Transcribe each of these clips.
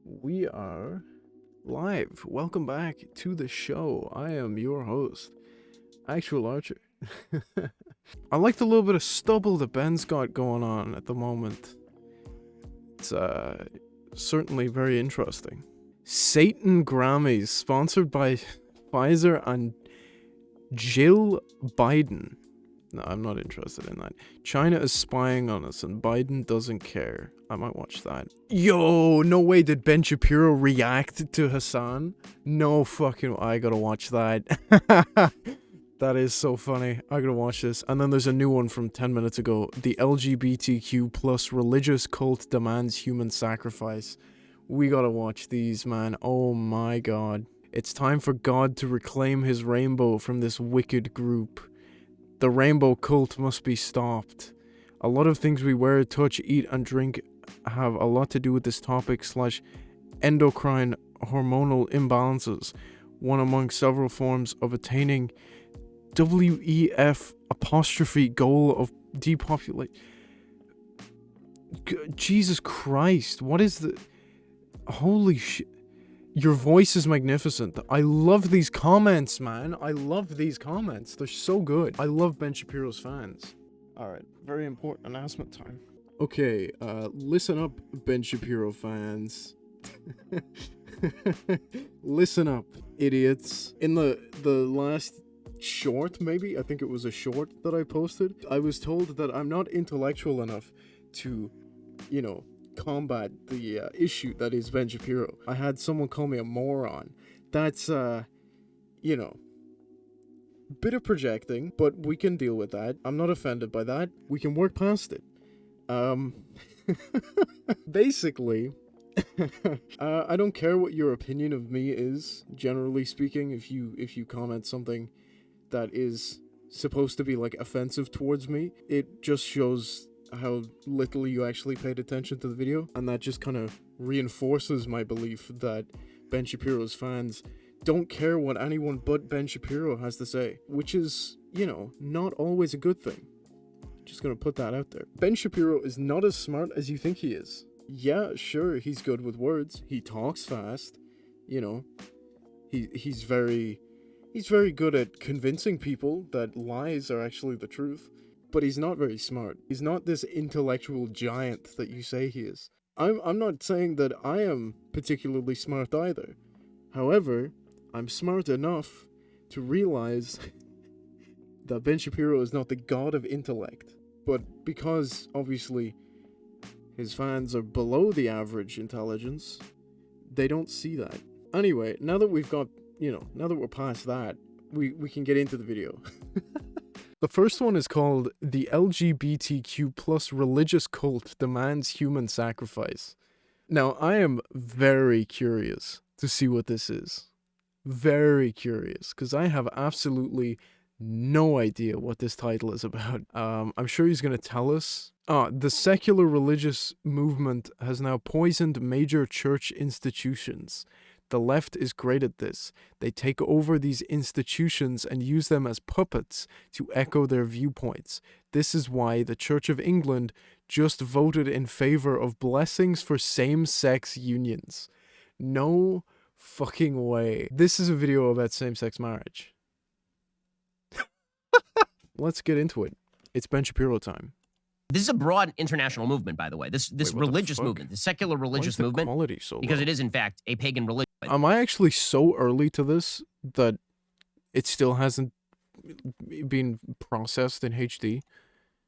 We are live. Welcome back to the show. I am your host, Actual Archer. I like the little bit of stubble that Ben's got going on at the moment. It's certainly very interesting. Satan Grammys, sponsored by Pfizer and Jill Biden. No, I'm not interested in that. China is spying on us and Biden doesn't care. I might watch that. Yo, no way did Ben Shapiro react to Hassan? No fucking, I gotta watch that. That is so funny. I gotta watch this. And then there's a new one from 10 minutes ago. The LGBTQ plus religious cult demands human sacrifice. We gotta watch these, man. Oh my god. It's time for God to reclaim his rainbow from this wicked group. The rainbow cult must be stopped. A lot of things we wear, touch, eat, and drink have a lot to do with this topic / endocrine hormonal imbalances, one among several forms of attaining WEF apostrophe goal of depopulate. Jesus Christ, what is the... Holy shit. Your voice is magnificent. I love these comments, man. I love these comments. They're so good. I love Ben Shapiro's fans. Alright, very important announcement time. Okay, listen up, Ben Shapiro fans. Listen up, idiots. In the last short, maybe? I think it was a short that I posted. I was told that I'm not intellectual enough to, combat the issue that is Ben Shapiro. I had someone call me a moron. That's, bit of projecting, but we can deal with that. I'm not offended by that. We can work past it. Basically, I don't care what your opinion of me is, generally speaking, if you comment something that is supposed to be, offensive towards me. It just shows how little you actually paid attention to the video, and that just kind of reinforces my belief that Ben Shapiro's fans don't care what anyone but Ben Shapiro has to say, which is, not always a good thing. Just gonna put that out there. Ben Shapiro is not as smart as you think he is. Yeah, sure, he's good with words. He talks fast. He's very good at convincing people that lies are actually the truth. But he's not very smart. He's not this intellectual giant that you say he is. I'm not saying that I am particularly smart either. However, I'm smart enough to realize that Ben Shapiro is not the god of intellect. But because, obviously, his fans are below the average intelligence, they don't see that. Anyway, now that we've got, now that we're past that, we can get into the video. The first one is called The LGBTQ plus religious cult demands human sacrifice. Now, I am very curious to see what this is. Very curious, because I have absolutely no idea what this title is about. I'm sure he's going to tell us. The secular religious movement has now poisoned major church institutions. The left is great at this. They take over these institutions and use them as puppets to echo their viewpoints. This is why the Church of England just voted in favor of blessings for same-sex unions. No fucking way. This is a video about same-sex marriage. Let's get into it. It's Ben Shapiro time. This is a broad international movement, by the way. This religious movement, the secular religious movement, because it is in fact a pagan religion. Am I actually so early to this that it still hasn't been processed in HD?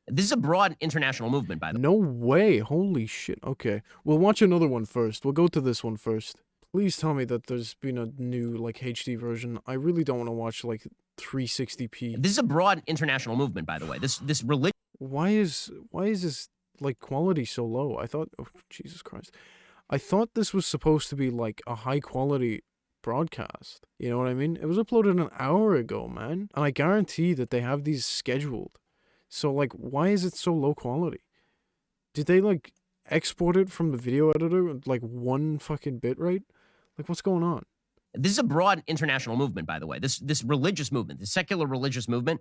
This is a broad international movement, by the way. No way. Holy shit. Okay. We'll watch another one first. We'll go to this one first. Please tell me that there's been a new, HD version. I really don't want to watch, 360p. This is a broad international movement, by the way. This religion. Why is this, quality so low? I thought... Oh, Jesus Christ. I thought this was supposed to be, a high-quality broadcast. You know what I mean? It was uploaded an hour ago, man. And I guarantee that they have these scheduled. So, why is it so low quality? Did they, export it from the video editor at, 1 fucking bitrate? What's going on? This is a broad international movement, by the way. This religious movement, the secular religious movement,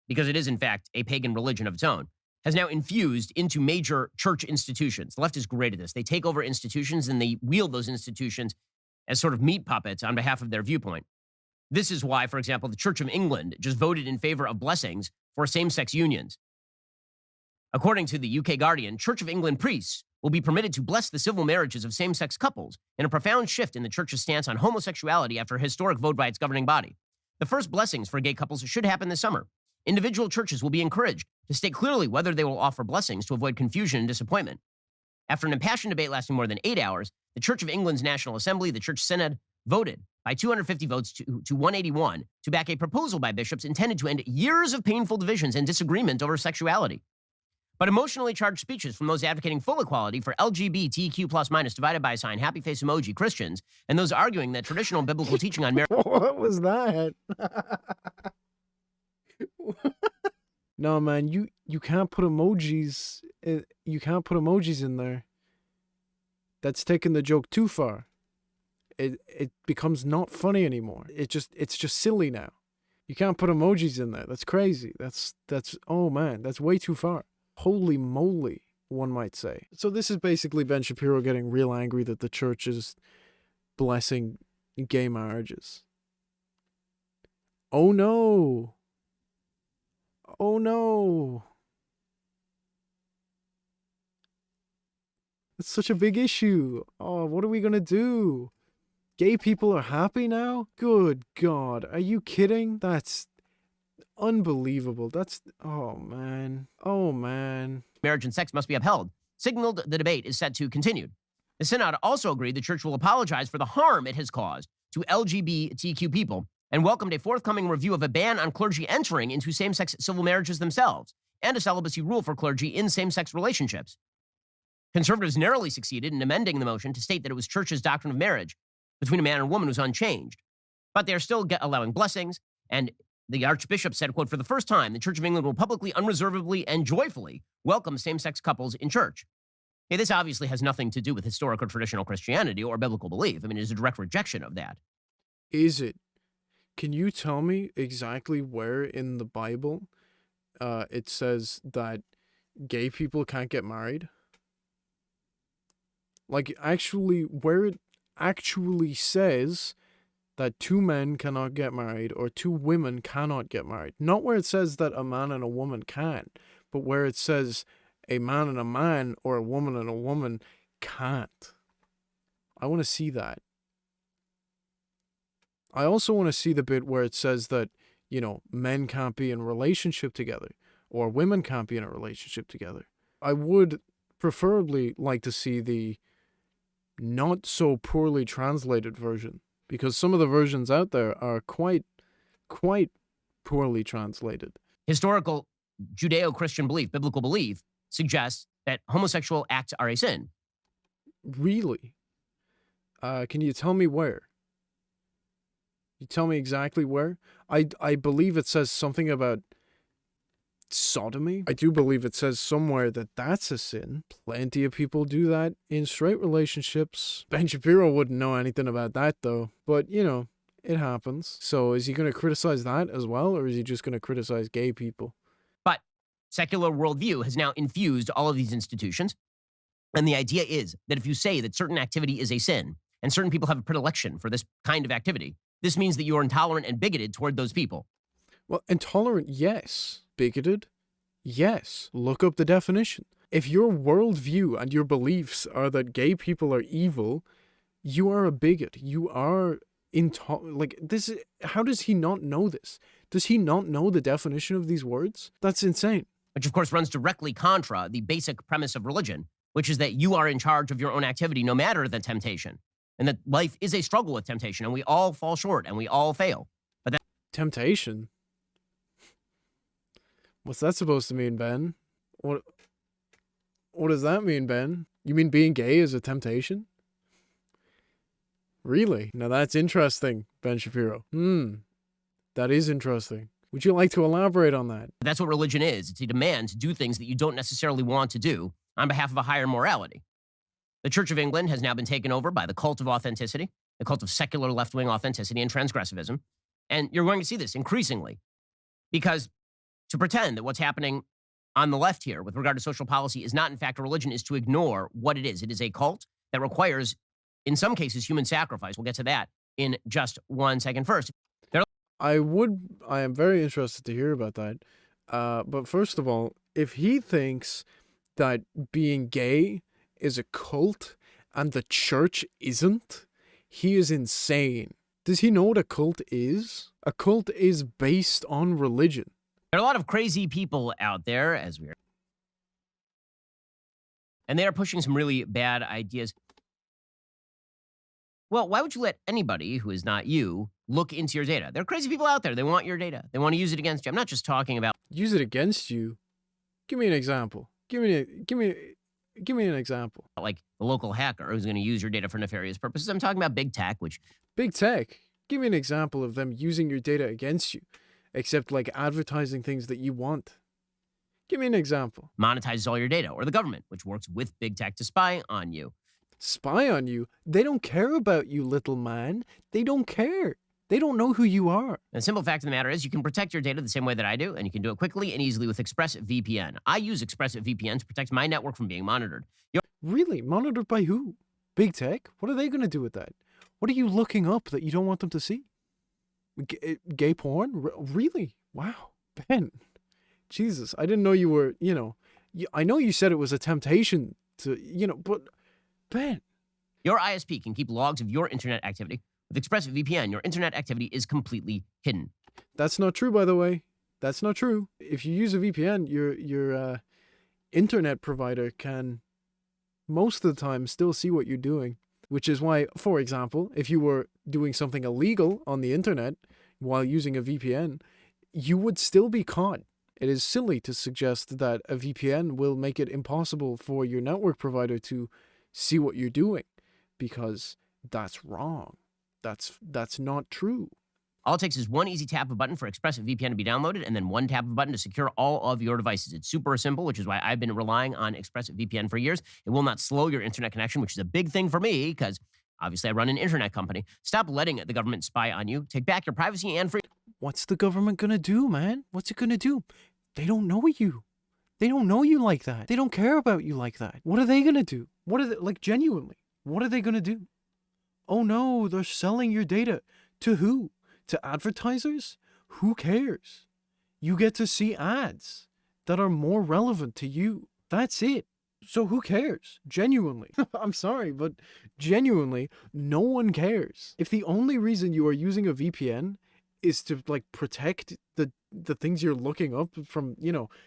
because it is, in fact, a pagan religion of its own, has now infused into major church institutions. The left is great at this. They take over institutions and they wield those institutions as sort of meat puppets on behalf of their viewpoint. This is why, for example, the Church of England just voted in favor of blessings for same-sex unions. According to the UK Guardian, Church of England priests will be permitted to bless the civil marriages of same-sex couples in a profound shift in the church's stance on homosexuality after a historic vote by its governing body. The first blessings for gay couples should happen this summer. Individual churches will be encouraged to state clearly whether they will offer blessings to avoid confusion and disappointment. After an impassioned debate lasting more than 8 hours, the Church of England's National Assembly, the Church Synod, voted by 250 votes to 181 to back a proposal by bishops intended to end years of painful divisions and disagreement over sexuality. But emotionally charged speeches from those advocating full equality for LGBTQ plus minus divided by a sign, happy face emoji Christians, and those arguing that traditional biblical teaching on marriage. What was that? No, man, you can't put emojis. You can't put emojis in there. That's taking the joke too far. It becomes not funny anymore. It's just silly now. You can't put emojis in there. That's crazy. That's oh man, that's way too far. Holy moly, one might say. So this is basically Ben Shapiro getting real angry that the church is blessing gay marriages. Oh no. Oh no. It's such a big issue. Oh, what are we gonna do? Gay people are happy now? Good God. Are you kidding? That's unbelievable. Oh man. Oh man. Marriage and sex must be upheld. Signaled the debate is set to continue. The Synod also agreed the church will apologize for the harm it has caused to LGBTQ people and welcomed a forthcoming review of a ban on clergy entering into same-sex civil marriages themselves and a celibacy rule for clergy in same-sex relationships. Conservatives narrowly succeeded in amending the motion to state that it was church's doctrine of marriage between a man and a woman was unchanged. But they are still allowing blessings, and the Archbishop said, quote, "For the first time, the Church of England will publicly, unreservedly, and joyfully welcome same-sex couples in church." Okay, this obviously has nothing to do with historic or traditional Christianity or biblical belief. I mean, it is a direct rejection of that. Is it? Can you tell me exactly where in the Bible it says that gay people can't get married? Like, actually, where it actually says that two men cannot get married or two women cannot get married. Not where it says that a man and a woman can, but where it says a man and a man or a woman and a woman can't. I want to see that. I also want to see the bit where it says that, you know, men can't be in a relationship together or women can't be in a relationship together. I would preferably like to see the not so poorly translated version, because some of the versions out there are quite poorly translated. Historical Judeo-Christian belief, biblical belief, suggests that homosexual acts are a sin. Really? Can you tell me where? You tell me exactly where? I believe it says something about sodomy. I do believe it says somewhere that that's a sin. Plenty of people do that in straight relationships. Ben Shapiro wouldn't know anything about that though. But, you know, it happens. So is he going to criticize that as well, or is he just going to criticize gay people? But secular worldview has now infused all of these institutions. And the idea is that if you say that certain activity is a sin, and certain people have a predilection for this kind of activity, this means that you are intolerant and bigoted toward those people. Well, intolerant, yes. Bigoted, yes. Look up the definition. If your worldview and your beliefs are that gay people are evil, you are a bigot. You are like this. How does he not know this? Does he not know the definition of these words? That's insane. Which, of course, runs directly contra the basic premise of religion, which is that you are in charge of your own activity no matter the temptation, and that life is a struggle with temptation, and we all fall short, and we all fail. But that temptation? What's that supposed to mean, Ben? What does that mean, Ben? You mean being gay is a temptation? Really? Now that's interesting, Ben Shapiro. That is interesting. Would you like to elaborate on that? That's what religion is. It's a demand to do things that you don't necessarily want to do on behalf of a higher morality. The Church of England has now been taken over by the cult of authenticity, the cult of secular left-wing authenticity and transgressivism. And you're going to see this increasingly, because to pretend that what's happening on the left here with regard to social policy is not, in fact, a religion, is to ignore what it is. It is a cult that requires, in some cases, human sacrifice. We'll get to that in just 1 second. First, I am very interested to hear about that. But first of all, if he thinks that being gay is a cult and the church isn't, he is insane. Does he know what a cult is? A cult is based on religion. there are a lot of crazy people out there, as we are, and they are pushing some really bad ideas. Well, why would you let anybody who is not you look into your data? There are crazy people out there. They want your data. They want to use it against you. I'm not just talking about Use it against you? Give me an example. Give me an example. like the local hacker who's going to use your data for nefarious purposes. I'm talking about big tech, which Big tech. Give me an example of them using your data against you, except like advertising things that you want. Give me an example. monetizes all your data, or the government, which works with big tech to spy on you. Spy on you? They don't care about you, little man. They don't care. They don't know who you are. And the simple fact of the matter is you can protect your data the same way that I do, and you can do it quickly and easily with ExpressVPN. I use ExpressVPN to protect my network from being monitored. Really? Monitored by who? Big tech? What are they going to do with that? What are you looking up that you don't want them to see? Gay porn? Really? Wow. Ben. Jesus, I didn't know you were, I know you said it was a temptation to, but Ben. Your ISP can keep logs of your internet activity. With ExpressVPN, your internet activity is completely hidden. That's not true, by the way. That's not true. If you use a VPN, your internet provider can most of the time still see what you're doing, which is why, for example, if you were doing something illegal on the internet while using a VPN, you would still be caught. It is silly to suggest that a VPN will make it impossible for your network provider to see what you're doing, because that's wrong. That's not true. All it takes is one easy tap of a button for ExpressVPN to be downloaded, and then one tap of a button to secure all of your devices. It's super simple, which is why I've been relying on ExpressVPN for years. It will not slow your internet connection, which is a big thing for me, because obviously I run an internet company. Stop letting the government spy on you. Take back your privacy and freedom. What's the government gonna do, man? What's it gonna do? They don't know you. They don't know you like that. They don't care about you like that. What are they gonna do? What are they, like, genuinely, what are they gonna do? Oh no, they're selling your data. To who? To advertisers? Who cares? You get to see ads that are more relevant to you. That's it. So who cares? Genuinely. I'm sorry, but genuinely, no one cares. If the only reason you are using a VPN is to like protect the things you're looking up from,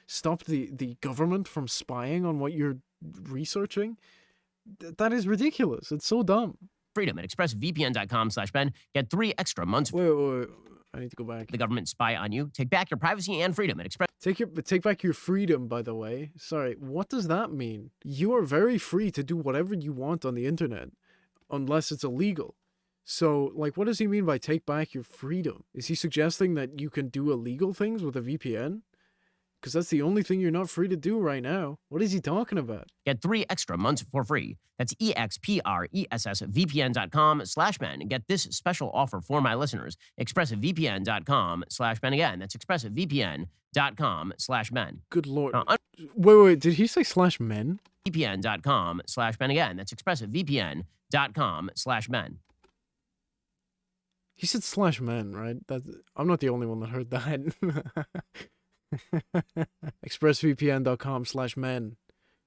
stop the government from spying on what you're researching, that is ridiculous. It's so dumb. Freedom at expressvpn.com/Ben. Get 3 extra months. Wait. I need to go back. The government spy on you. Take back your privacy and freedom at Express. Take back your freedom, by the way. Sorry, what does that mean? You are very free to do whatever you want on the internet, unless it's illegal. So, like, what does he mean by take back your freedom? Is he suggesting that you can do illegal things with a VPN? Because that's the only thing you're not free to do right now. What is he talking about? Get 3 extra months for free. That's expressvpn.com/Ben. And get this special offer for my listeners. expressvpn.com/Ben. Again, that's expressvpn.com/Ben. Good Lord. Wait, did he say /men? vpn.com/Ben. Again, that's expressvpn.com/Ben. He said /men, right? I'm not the only one that heard that. expressvpn.com/men.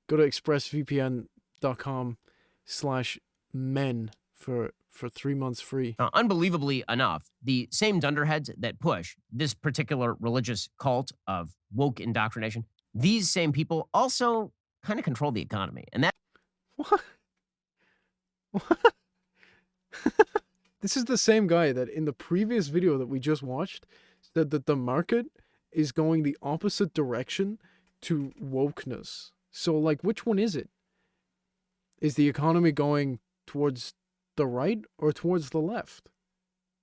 Go to expressvpn.com/men for 3 months free. Unbelievably enough, the same dunderheads that push this particular religious cult of woke indoctrination, these same people also kind of control the economy. And that... What? This is the same guy that in the previous video that we just watched said that the market is going the opposite direction to wokeness. So, like, which one is it? Is the economy going towards the right or towards the left?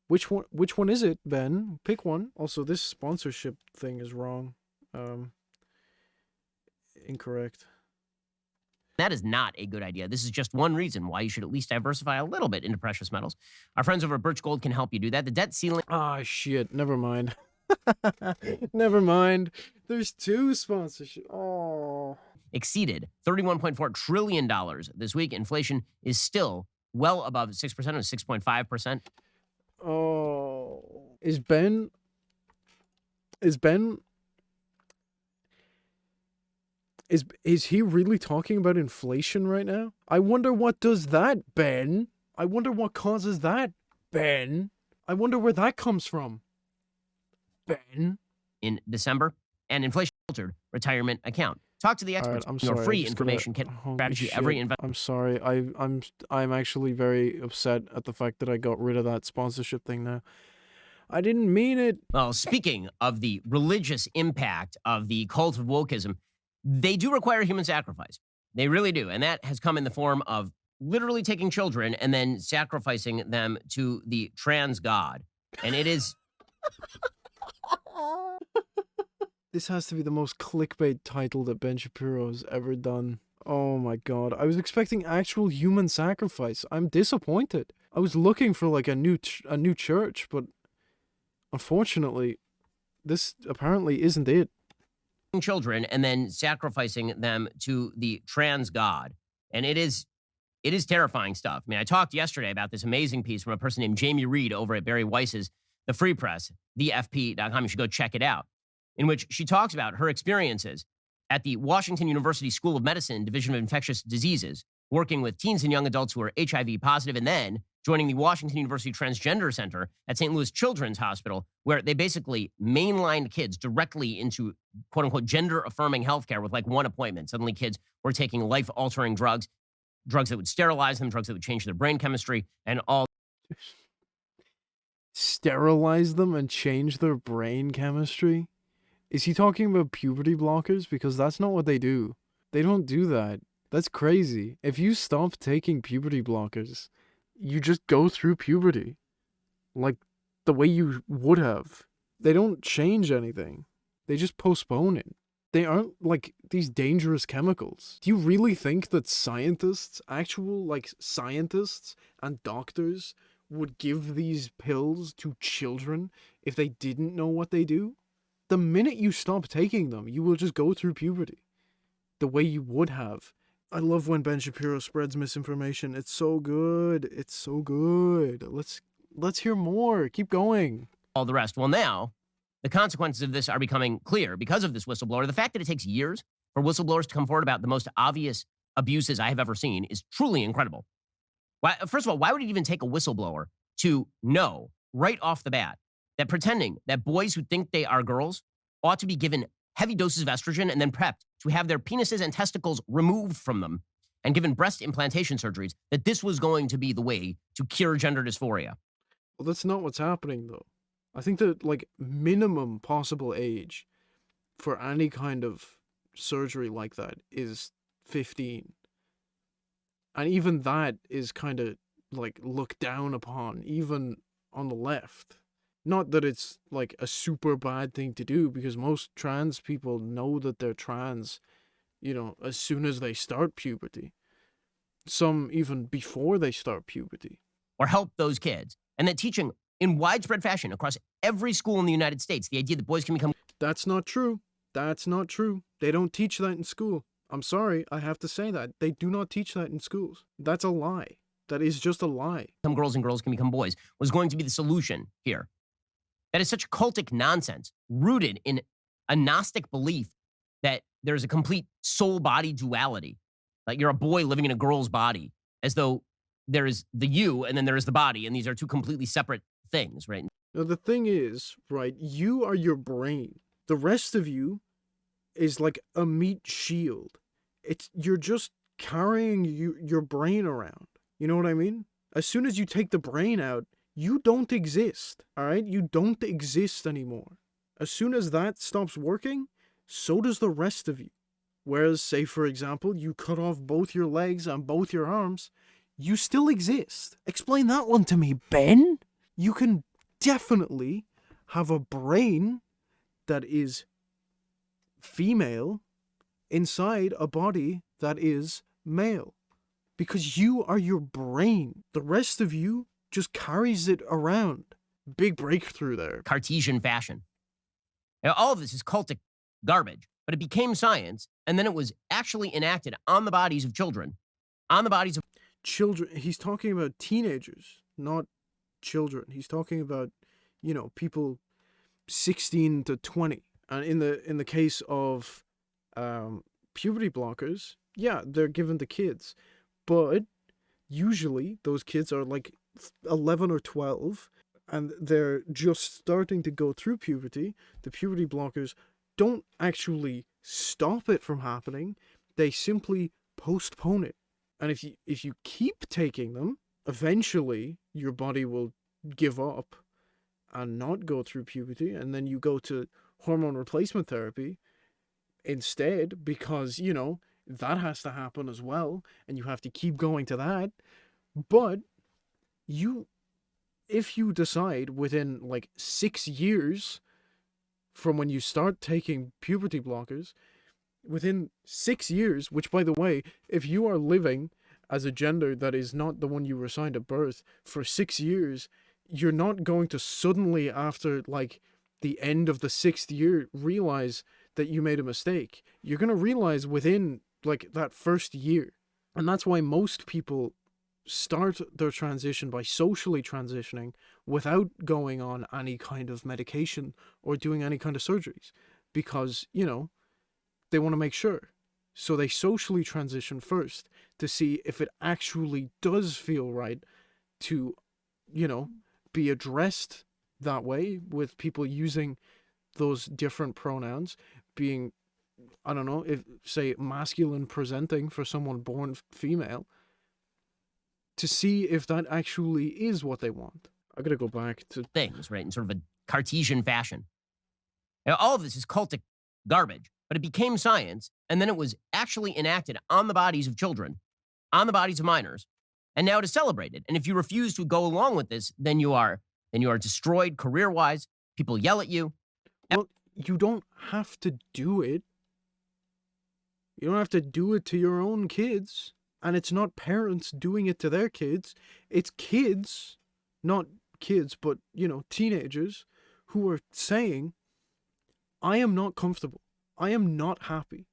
Which one is it, Ben? Pick one. Also, this sponsorship thing is wrong. Incorrect. That is not a good idea. This is just one reason why you should at least diversify a little bit into precious metals. Our friends over at Birch Gold can help you do that. The debt ceiling... Ah, shit. Never mind. Never mind. There's two sponsorships. Oh. Exceeded $31.4 trillion this week. Inflation is still well above 6%, or 6.5%. Oh. Is he really talking about inflation right now? I wonder what does that, Ben. I wonder what causes that, Ben. I wonder where that comes from, Ben. In December, and inflation filtered retirement account. Talk to the All right, experts. I'm Your sorry. free information can strategy shit. every investment. I'm sorry. I'm actually very upset at the fact that I got rid of that sponsorship thing now. I didn't mean it. Well, speaking of the religious impact of the cult of wokeism, they do require human sacrifice. They really do. And that has come in the form of literally taking children and then sacrificing them to the trans god. And it is. This has to be the most clickbait title that Ben Shapiro has ever done. Oh my god. I was expecting actual human sacrifice. I'm disappointed. I was looking for like a new church, but unfortunately, this apparently isn't it. Children and then sacrificing them to the trans god. And it is terrifying stuff. I mean, I talked yesterday about this amazing piece from a person named Jamie Reed over at Barry Weiss's The Free Press, thefp.com. You should go check it out, in which she talks about her experiences at the Washington University School of Medicine Division of Infectious Diseases, working with teens and young adults who are HIV positive, and then joining the Washington University Transgender Center at St. Louis Children's Hospital, where they basically mainlined kids directly into quote unquote gender affirming healthcare with like one appointment. Suddenly kids were taking life altering drugs that would sterilize them, drugs that would change their brain chemistry, and all. Sterilize them and change their brain chemistry? Is he talking about puberty blockers? Because that's not what they do. They don't do that. That's crazy. If you stop taking puberty blockers, you just go through puberty. Like the way you would have. They don't change anything. They just postpone it. They aren't like these dangerous chemicals. Do you really think that scientists, actual like scientists and doctors would give these pills to children if they didn't know what they do? The minute you stop taking them, you will just go through puberty. The way you would have. I love when Ben Shapiro spreads misinformation. It's so good. It's so good. Let's hear more. Keep going. All the rest. Well, now the consequences of this are becoming clear because of this whistleblower. The fact that it takes years for whistleblowers to come forward about the most obvious abuses I have ever seen is truly incredible. First of all, why would it even take a whistleblower to know right off the bat that pretending that boys who think they are girls ought to be given heavy doses of estrogen and then prepped to have their penises and testicles removed from them and given breast implantation surgeries, that this was going to be the way to cure gender dysphoria? Well, that's not what's happening, though. I think that, like, minimum possible age for any kind of surgery like that is 15. And even that is kind of, like, looked down upon, even on the left. Not that it's, like, a super bad thing to do, because most trans people know that they're trans, you know, as soon as they start puberty. Some even before they start puberty. Or help those kids. And that teaching in widespread fashion across every school in the United States, the idea that boys can become... That's not true. That's not true. They don't teach that in school. I'm sorry, I have to say that. They do not teach that in schools. That's a lie. That is just a lie. Some girls and girls can become boys was going to be the solution here. That is such cultic nonsense, rooted in a Gnostic belief that there's a complete soul-body duality. Like you're a boy living in a girl's body, as though there is the you and then there is the body, and these are two completely separate things, right? Now, the thing is, right, you are your brain. The rest of you is like a meat shield. You're just carrying your brain around. You know what I mean? As soon as you take the brain out, you don't exist, all right? You don't exist anymore. As soon as that stops working, so does the rest of you. Whereas, say, for example, you cut off both your legs and both your arms, you still exist. Explain that one to me, Ben. You can definitely have a brain that is female inside a body that is male. Because you are your brain. The rest of you just carries it around. Big breakthrough there. Cartesian fashion. Now, all of this is cultic garbage, but it became science, and then it was actually enacted on the bodies of children, on the bodies of Children, he's talking about teenagers, not children. He's talking about, people 16 to 20. And in the case of puberty blockers, yeah, they're given to kids. But usually those kids are like 11 or 12 and they're just starting to go through puberty. The puberty blockers don't actually stop it from happening. They simply postpone it. And if you keep taking them, eventually your body will give up and not go through puberty, and then you go to hormone replacement therapy instead because, that has to happen as well, and you have to keep going to that. But if you decide within like 6 years from when you start taking puberty blockers, within 6 years, which by the way, if you are living as a gender that is not the one you were assigned at birth for 6 years, you're not going to suddenly, after like the end of the 6th year, realize that you made a mistake. You're going to realize within like that first year. And that's why most people start their transition by socially transitioning without going on any kind of medication or doing any kind of surgeries, because, they want to make sure. So they socially transition first to see if it actually does feel right to, be addressed that way, with people using those different pronouns, being, I don't know, if say masculine presenting for someone born female, to see if that actually is what they want. I gotta go back to things, right, in sort of a Cartesian fashion. Now, all of this is cultic garbage, but it became science, and then it was actually enacted on the bodies of children, on the bodies of minors, and now it is celebrated. And if you refuse to go along with this, then you are destroyed career-wise. People yell at you. Well, you don't have to do it. You don't have to do it to your own kids. And it's not parents doing it to their kids. It's kids, not kids, but, teenagers who are saying, I am not comfortable. I am not happy.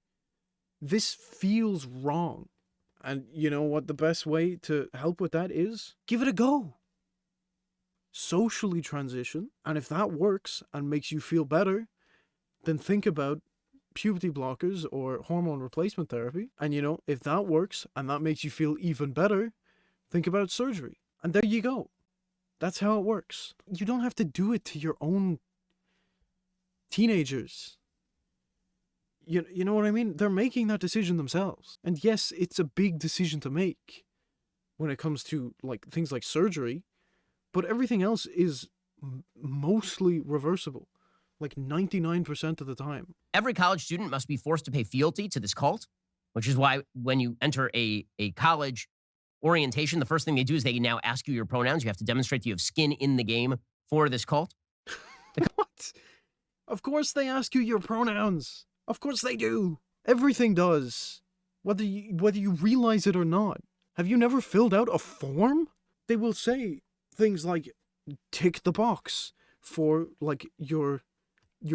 This feels wrong. And you know what the best way to help with that is? Give it a go. Socially transition. And if that works and makes you feel better, then think about puberty blockers or hormone replacement therapy. And if that works and that makes you feel even better, think about surgery. And there you go. That's how it works. You don't have to do it to your own teenagers. You know what I mean? They're making that decision themselves. And yes, it's a big decision to make when it comes to like things like surgery, but everything else is mostly reversible. Like 99% of the time. Every college student must be forced to pay fealty to this cult, which is why when you enter a college orientation, the first thing they do is they now ask you your pronouns. You have to demonstrate that you have skin in the game for this cult. What? Of course they ask you your pronouns. Of course they do. Everything does. Whether you realize it or not. Have you never filled out a form? They will say things like, tick the box for like your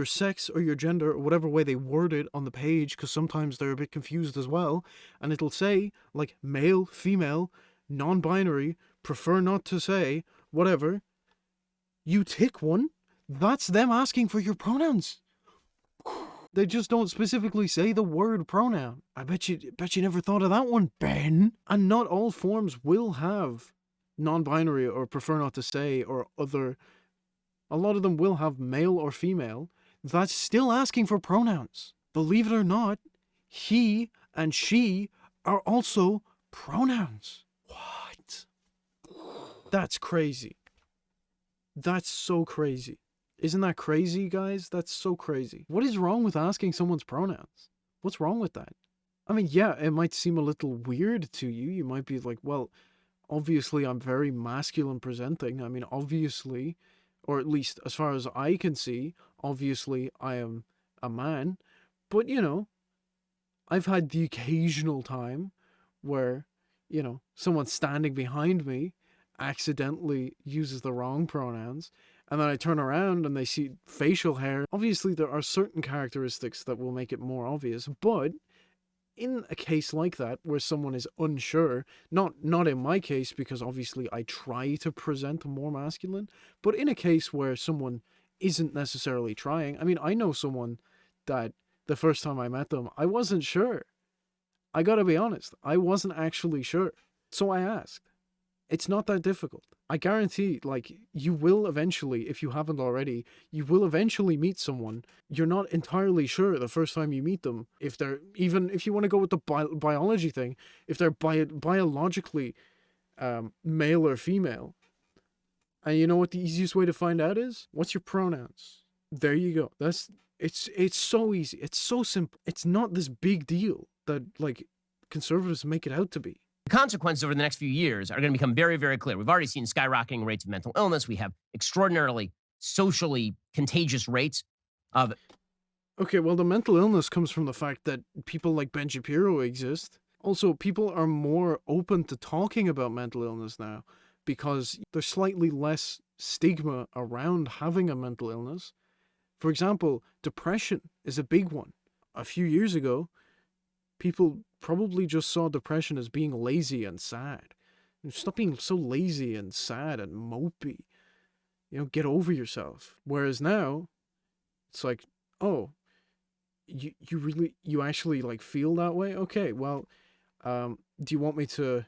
sex or your gender or whatever way they word it on the page, because sometimes they're a bit confused as well, and it'll say like male, female, non-binary, prefer not to say, whatever. You tick one, that's them asking for your pronouns. They just don't specifically say the word pronoun. I bet you never thought of that one, Ben. And not all forms will have non-binary or prefer not to say or other. A lot of them will have male or female. That's still asking for pronouns. Believe it or not, he and she are also pronouns. What? That's crazy. That's so crazy. Isn't that crazy, guys? That's so crazy. What is wrong with asking someone's pronouns? What's wrong with that? I mean, yeah, it might seem a little weird to you. You might be like, well, obviously I'm very masculine presenting. I mean, obviously, or at least as far as I can see, obviously I am a man. But, I've had the occasional time where, someone standing behind me accidentally uses the wrong pronouns, And then I turn around and they see facial hair. Obviously, there are certain characteristics that will make it more obvious, but in a case like that where someone is unsure, not in my case because obviously I try to present more masculine, but in a case where someone isn't necessarily trying. I mean, I know someone that the first time I met them, I wasn't sure. I gotta be honest, I wasn't actually sure. So I asked. It's not that difficult. I guarantee, like, you will eventually, if you haven't already, you will eventually meet someone. You're not entirely sure the first time you meet them if they're, even if you want to go with the biology thing, if they're biologically male or female. And you know what the easiest way to find out is? What's your pronouns? There you go. It's so easy. It's so simple. It's not this big deal that, like, conservatives make it out to be. The consequences over the next few years are going to become very, very clear. We've already seen skyrocketing rates of mental illness. We have extraordinarily socially contagious rates of. Okay, well, the mental illness comes from the fact that people like Ben Shapiro exist. Also, people are more open to talking about mental illness now because there's slightly less stigma around having a mental illness. For example, depression is a big one. A few years ago, people probably just saw depression as being lazy and sad. Stop being so lazy and sad and mopey. Get over yourself. Whereas now, it's like, oh, you actually like feel that way? Okay, well, do you want me to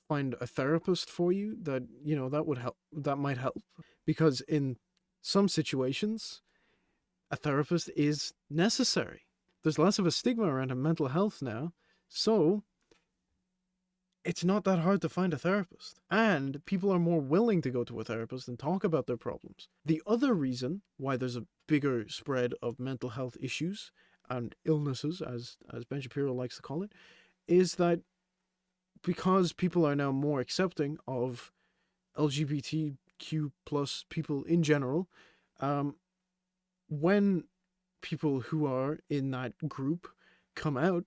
find a therapist for you that would help, that might help? Because in some situations, a therapist is necessary. There's less of a stigma around mental health now, so it's not that hard to find a therapist. And people are more willing to go to a therapist and talk about their problems. The other reason why there's a bigger spread of mental health issues and illnesses, as Ben Shapiro likes to call it, is that because people are now more accepting of LGBTQ plus people in general, when people who are in that group come out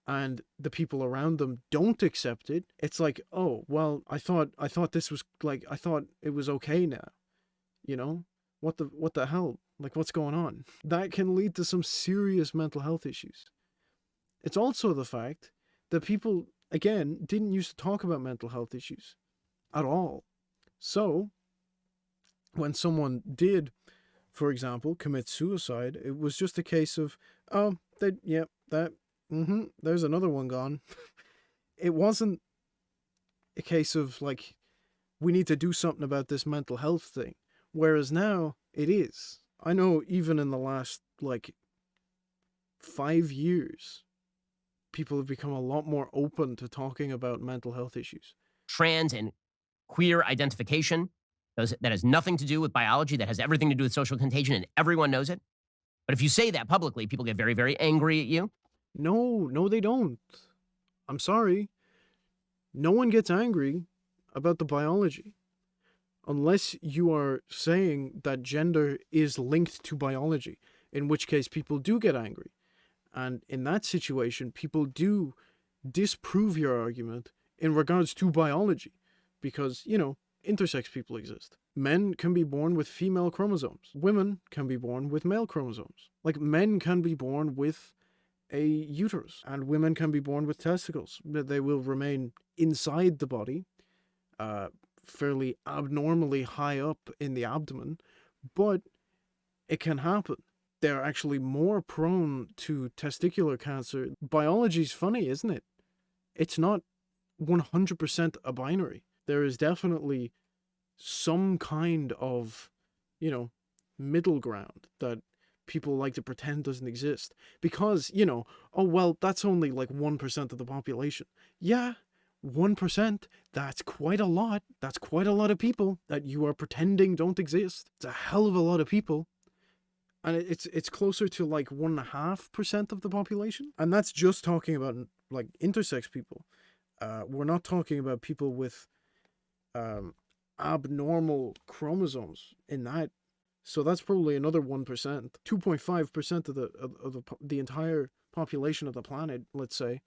and the people around them don't accept it, it's like, oh, well, I thought this was like, I thought it was okay now. What the hell? Like, what's going on? That can lead to some serious mental health issues. It's also the fact that people, again, didn't used to talk about mental health issues at all. So when someone did, for example, commit suicide, it was just a case of, oh, there's another one gone. It wasn't a case of, like, we need to do something about this mental health thing. Whereas now, it is. I know even in the last, 5 years, people have become a lot more open to talking about mental health issues. Trans and queer identification. That has nothing to do with biology. That has everything to do with social contagion, and everyone knows it. But if you say that publicly, people get very, very angry at you. No, they don't. I'm sorry. No one gets angry about the biology. Unless you are saying that gender is linked to biology, in which case people do get angry. And in that situation, people do disprove your argument in regards to biology. Because, intersex people exist. Men can be born with female chromosomes. Women can be born with male chromosomes. Like, men can be born with a uterus, and women can be born with testicles. They will remain inside the body, fairly abnormally high up in the abdomen, but it can happen. They're actually more prone to testicular cancer. Biology's funny, isn't it? It's not 100% a binary. There is definitely some kind of, middle ground that people like to pretend doesn't exist. Because, oh, well, that's only like 1% of the population. Yeah, 1%, that's quite a lot. That's quite a lot of people that you are pretending don't exist. It's a hell of a lot of people. And it's closer to like 1.5% of the population. And that's just talking about, like, intersex people. We're not talking about people with abnormal chromosomes in that. So that's probably another 1%. 2.5% of the entire population of the planet, let's say,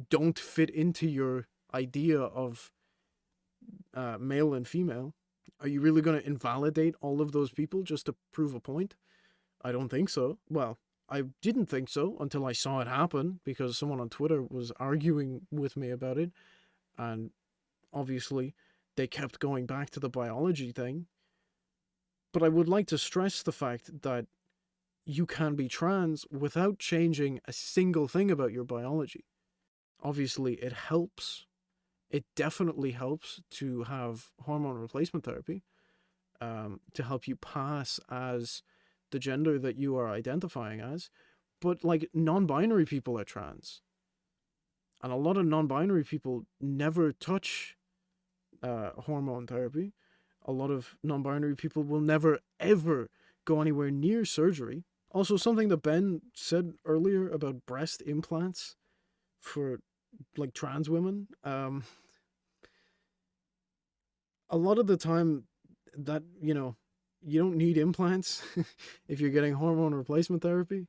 don't fit into your idea of male and female. Are you really going to invalidate all of those people just to prove a point? I don't think so. Well, I didn't think so until I saw it happen, because someone on Twitter was arguing with me about it, and obviously they kept going back to the biology thing. But I would like to stress the fact that you can be trans without changing a single thing about your biology. Obviously, it helps. It definitely helps to have hormone replacement therapy, to help you pass as the gender that you are identifying as. But like, non-binary people are trans, and a lot of non-binary people never touch hormone therapy. A lot of non-binary people will never ever go anywhere near surgery. Also, something that Ben said earlier about breast implants for like trans women, a lot of the time that, you don't need implants if you're getting hormone replacement therapy.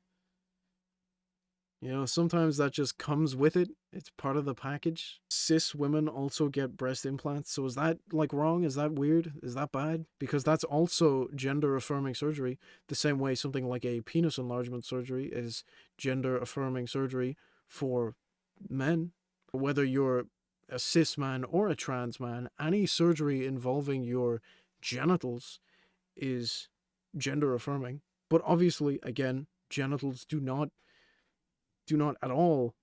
Sometimes that just comes with it. It's part of the package. Cis women also get breast implants. So is that like wrong? Is that weird? Is that bad? Because that's also gender affirming surgery, the same way something like a penis enlargement surgery is gender affirming surgery for men. Whether you're a cis man or a trans man, any surgery involving your genitals is gender affirming. But obviously, again, genitals do not at all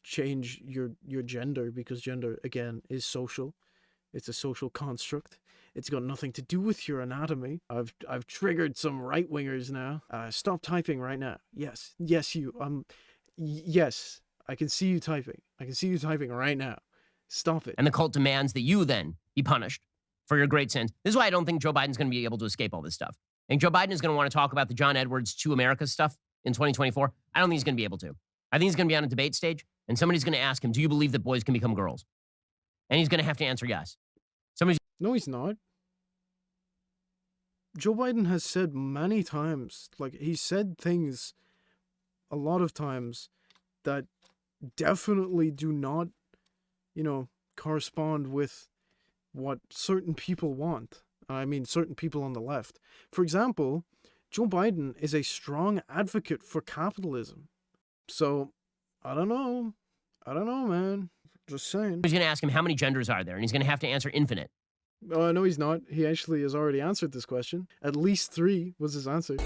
change your gender, because gender, again, is social. It's a social construct. It's got nothing to do with your anatomy. I've triggered some right wingers now. Stop typing right now. Yes, you. Yes, I can see you typing. I can see you typing right now. Stop it. And the cult demands that you then be punished for your great sins. This is why I don't think Joe Biden's going to be able to escape all this stuff. I think Joe Biden is going to want to talk about the John Edwards to America stuff in 2024. I don't think he's going to be able to. I think he's going to be on a debate stage, and somebody's going to ask him, do you believe that boys can become girls? And he's going to have to answer yes. No, he's not. Joe Biden has said many times, like, he's said things a lot of times that definitely do not, correspond with what certain people want. I mean, certain people on the left. For example, Joe Biden is a strong advocate for capitalism. So, I don't know, man. Just saying. He's going to ask him, how many genders are there? And he's going to have to answer infinite. No, he's not. He actually has already answered this question. At least 3 was his answer.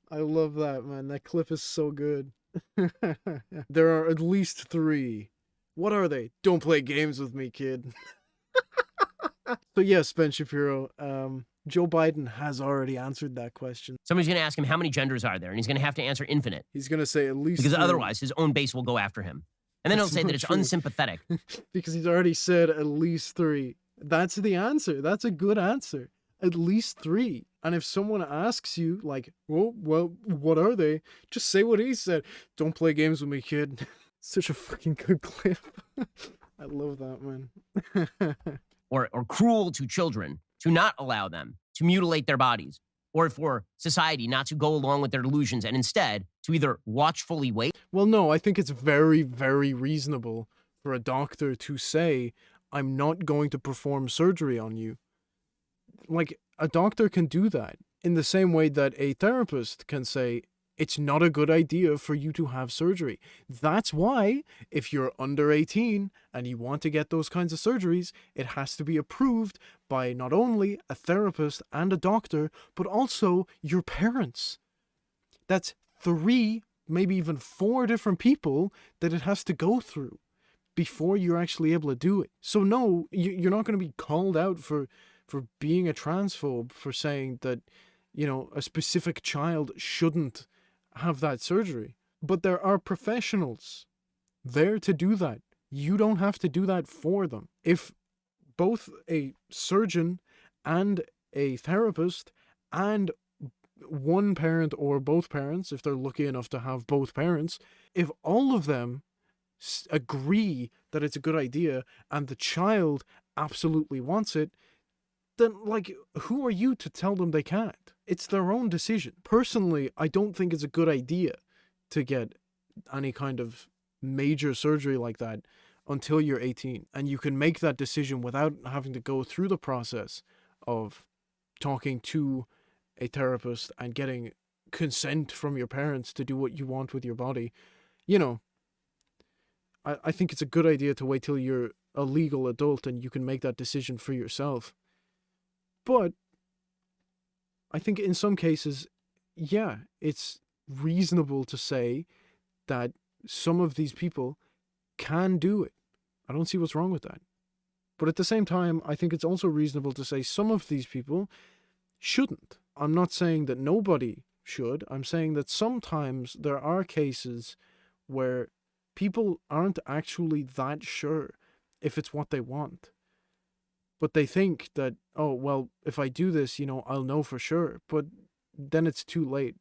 I love that, man. That clip is so good. There are at least 3. What are they? Don't play games with me, kid. So yes, Ben Shapiro, Joe Biden has already answered that question. Somebody's going to ask him, how many genders are there? And he's going to have to answer infinite. He's going to say at least Because 3. otherwise, his own base will go after him. And then he'll say that it's unsympathetic. Because he's already said at least 3. That's the answer. That's a good answer. At least 3. And if someone asks you, like, well, what are they? Just say what he said. Don't play games with me, kid. Such a fucking good clip. I love that, man. or cruel to children, to not allow them to mutilate their bodies, or for society not to go along with their delusions and instead to either watchfully wait. Well, no, I think it's very, very reasonable for a doctor to say, I'm not going to perform surgery on you. Like, a doctor can do that in the same way that a therapist can say, it's not a good idea for you to have surgery. That's why, if you're under 18 and you want to get those kinds of surgeries, it has to be approved by not only a therapist and a doctor, but also your parents. That's 3, maybe even 4 different people that it has to go through before you're actually able to do it. So no, you're not going to be called out for being a transphobe, for saying that, a specific child shouldn't have that surgery. But there are professionals there to do that. You don't have to do that for them. If both a surgeon and a therapist and one parent or both parents, if they're lucky enough to have both parents, if all of them agree that it's a good idea and the child absolutely wants it, then, like, who are you to tell them they can't? It's their own decision. Personally, I don't think it's a good idea to get any kind of major surgery like that until you're 18. And you can make that decision without having to go through the process of talking to a therapist and getting consent from your parents to do what you want with your body. You know, I think it's a good idea to wait till you're a legal adult and you can make that decision for yourself. But I think in some cases, yeah, it's reasonable to say that some of these people can do it. I don't see what's wrong with that. But at the same time, I think it's also reasonable to say some of these people shouldn't. I'm not saying that nobody should. I'm saying that sometimes there are cases where people aren't actually that sure if it's what they want. But they think that, oh, well, if I do this, I'll know for sure. But then it's too late.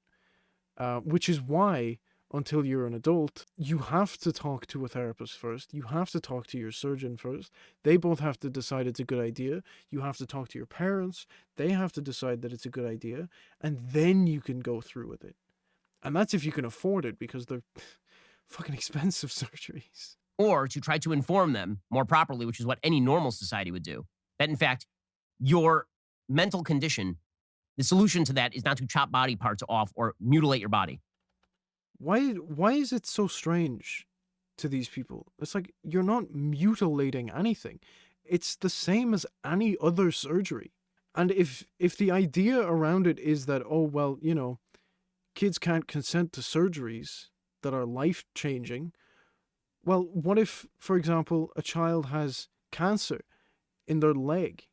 Which is why, until you're an adult, you have to talk to a therapist first. You have to talk to your surgeon first. They both have to decide it's a good idea. You have to talk to your parents. They have to decide that it's a good idea. And then you can go through with it. And that's if you can afford it, because they're fucking expensive surgeries. Or to try to inform them more properly, which is what any normal society would do, that in fact, your mental condition, the solution to that is not to chop body parts off or mutilate your body. Why is it so strange to these people? It's like, you're not mutilating anything. It's the same as any other surgery. And if the idea around it is that, oh, well, kids can't consent to surgeries that are life-changing, well, what if, for example, a child has cancer in their leg,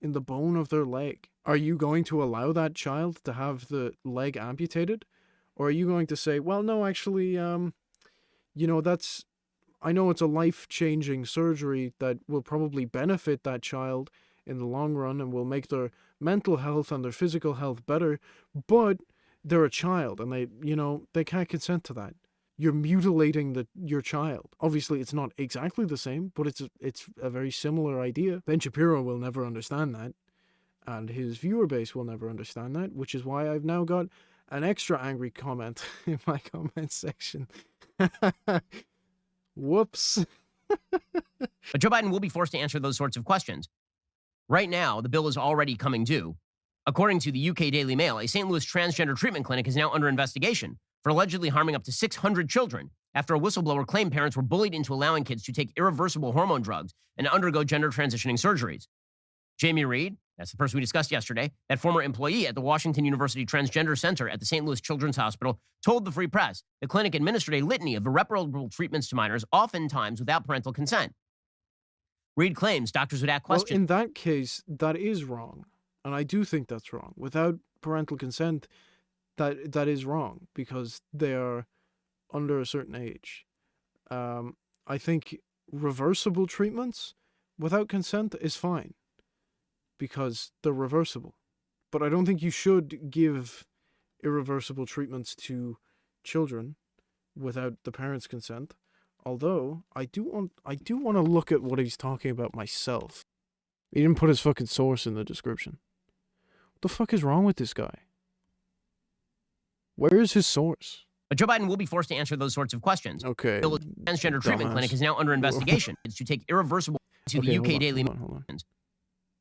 in the bone of their leg? Are you going to allow that child to have the leg amputated? Or are you going to say, well, no, actually, I know it's a life-changing surgery that will probably benefit that child in the long run and will make their mental health and their physical health better, but they're a child and they can't consent to that. You're mutilating your child. Obviously, it's not exactly the same, but it's a very similar idea. Ben Shapiro will never understand that, and his viewer base will never understand that, which is why I've now got an extra angry comment in my comment section. Whoops. But Joe Biden will be forced to answer those sorts of questions. Right now, the bill is already coming due. According to the UK Daily Mail, a St. Louis transgender treatment clinic is now under investigation for allegedly harming up to 600 children after a whistleblower claimed parents were bullied into allowing kids to take irreversible hormone drugs and undergo gender transitioning surgeries. Jamie Reed, that's the person we discussed yesterday, that former employee at the Washington University Transgender Center at the St. Louis Children's Hospital, told the Free Press the clinic administered a litany of irreparable treatments to minors, oftentimes without parental consent. Reed claims doctors would ask questions. Well, in that case, that is wrong. And I do think that's wrong. Without parental consent, that is wrong, because they are under a certain age. I think reversible treatments without consent is fine, because they're reversible. But I don't think you should give irreversible treatments to children without the parents' consent. Although I do want to look at what he's talking about myself. He didn't put his fucking source in the description. What the fuck is wrong with this guy? Where is his source? But Joe Biden will be forced to answer those sorts of questions. Okay. The transgender treatment clinic is now under investigation. It's to take irreversible to the UK Daily Mail. Hold on.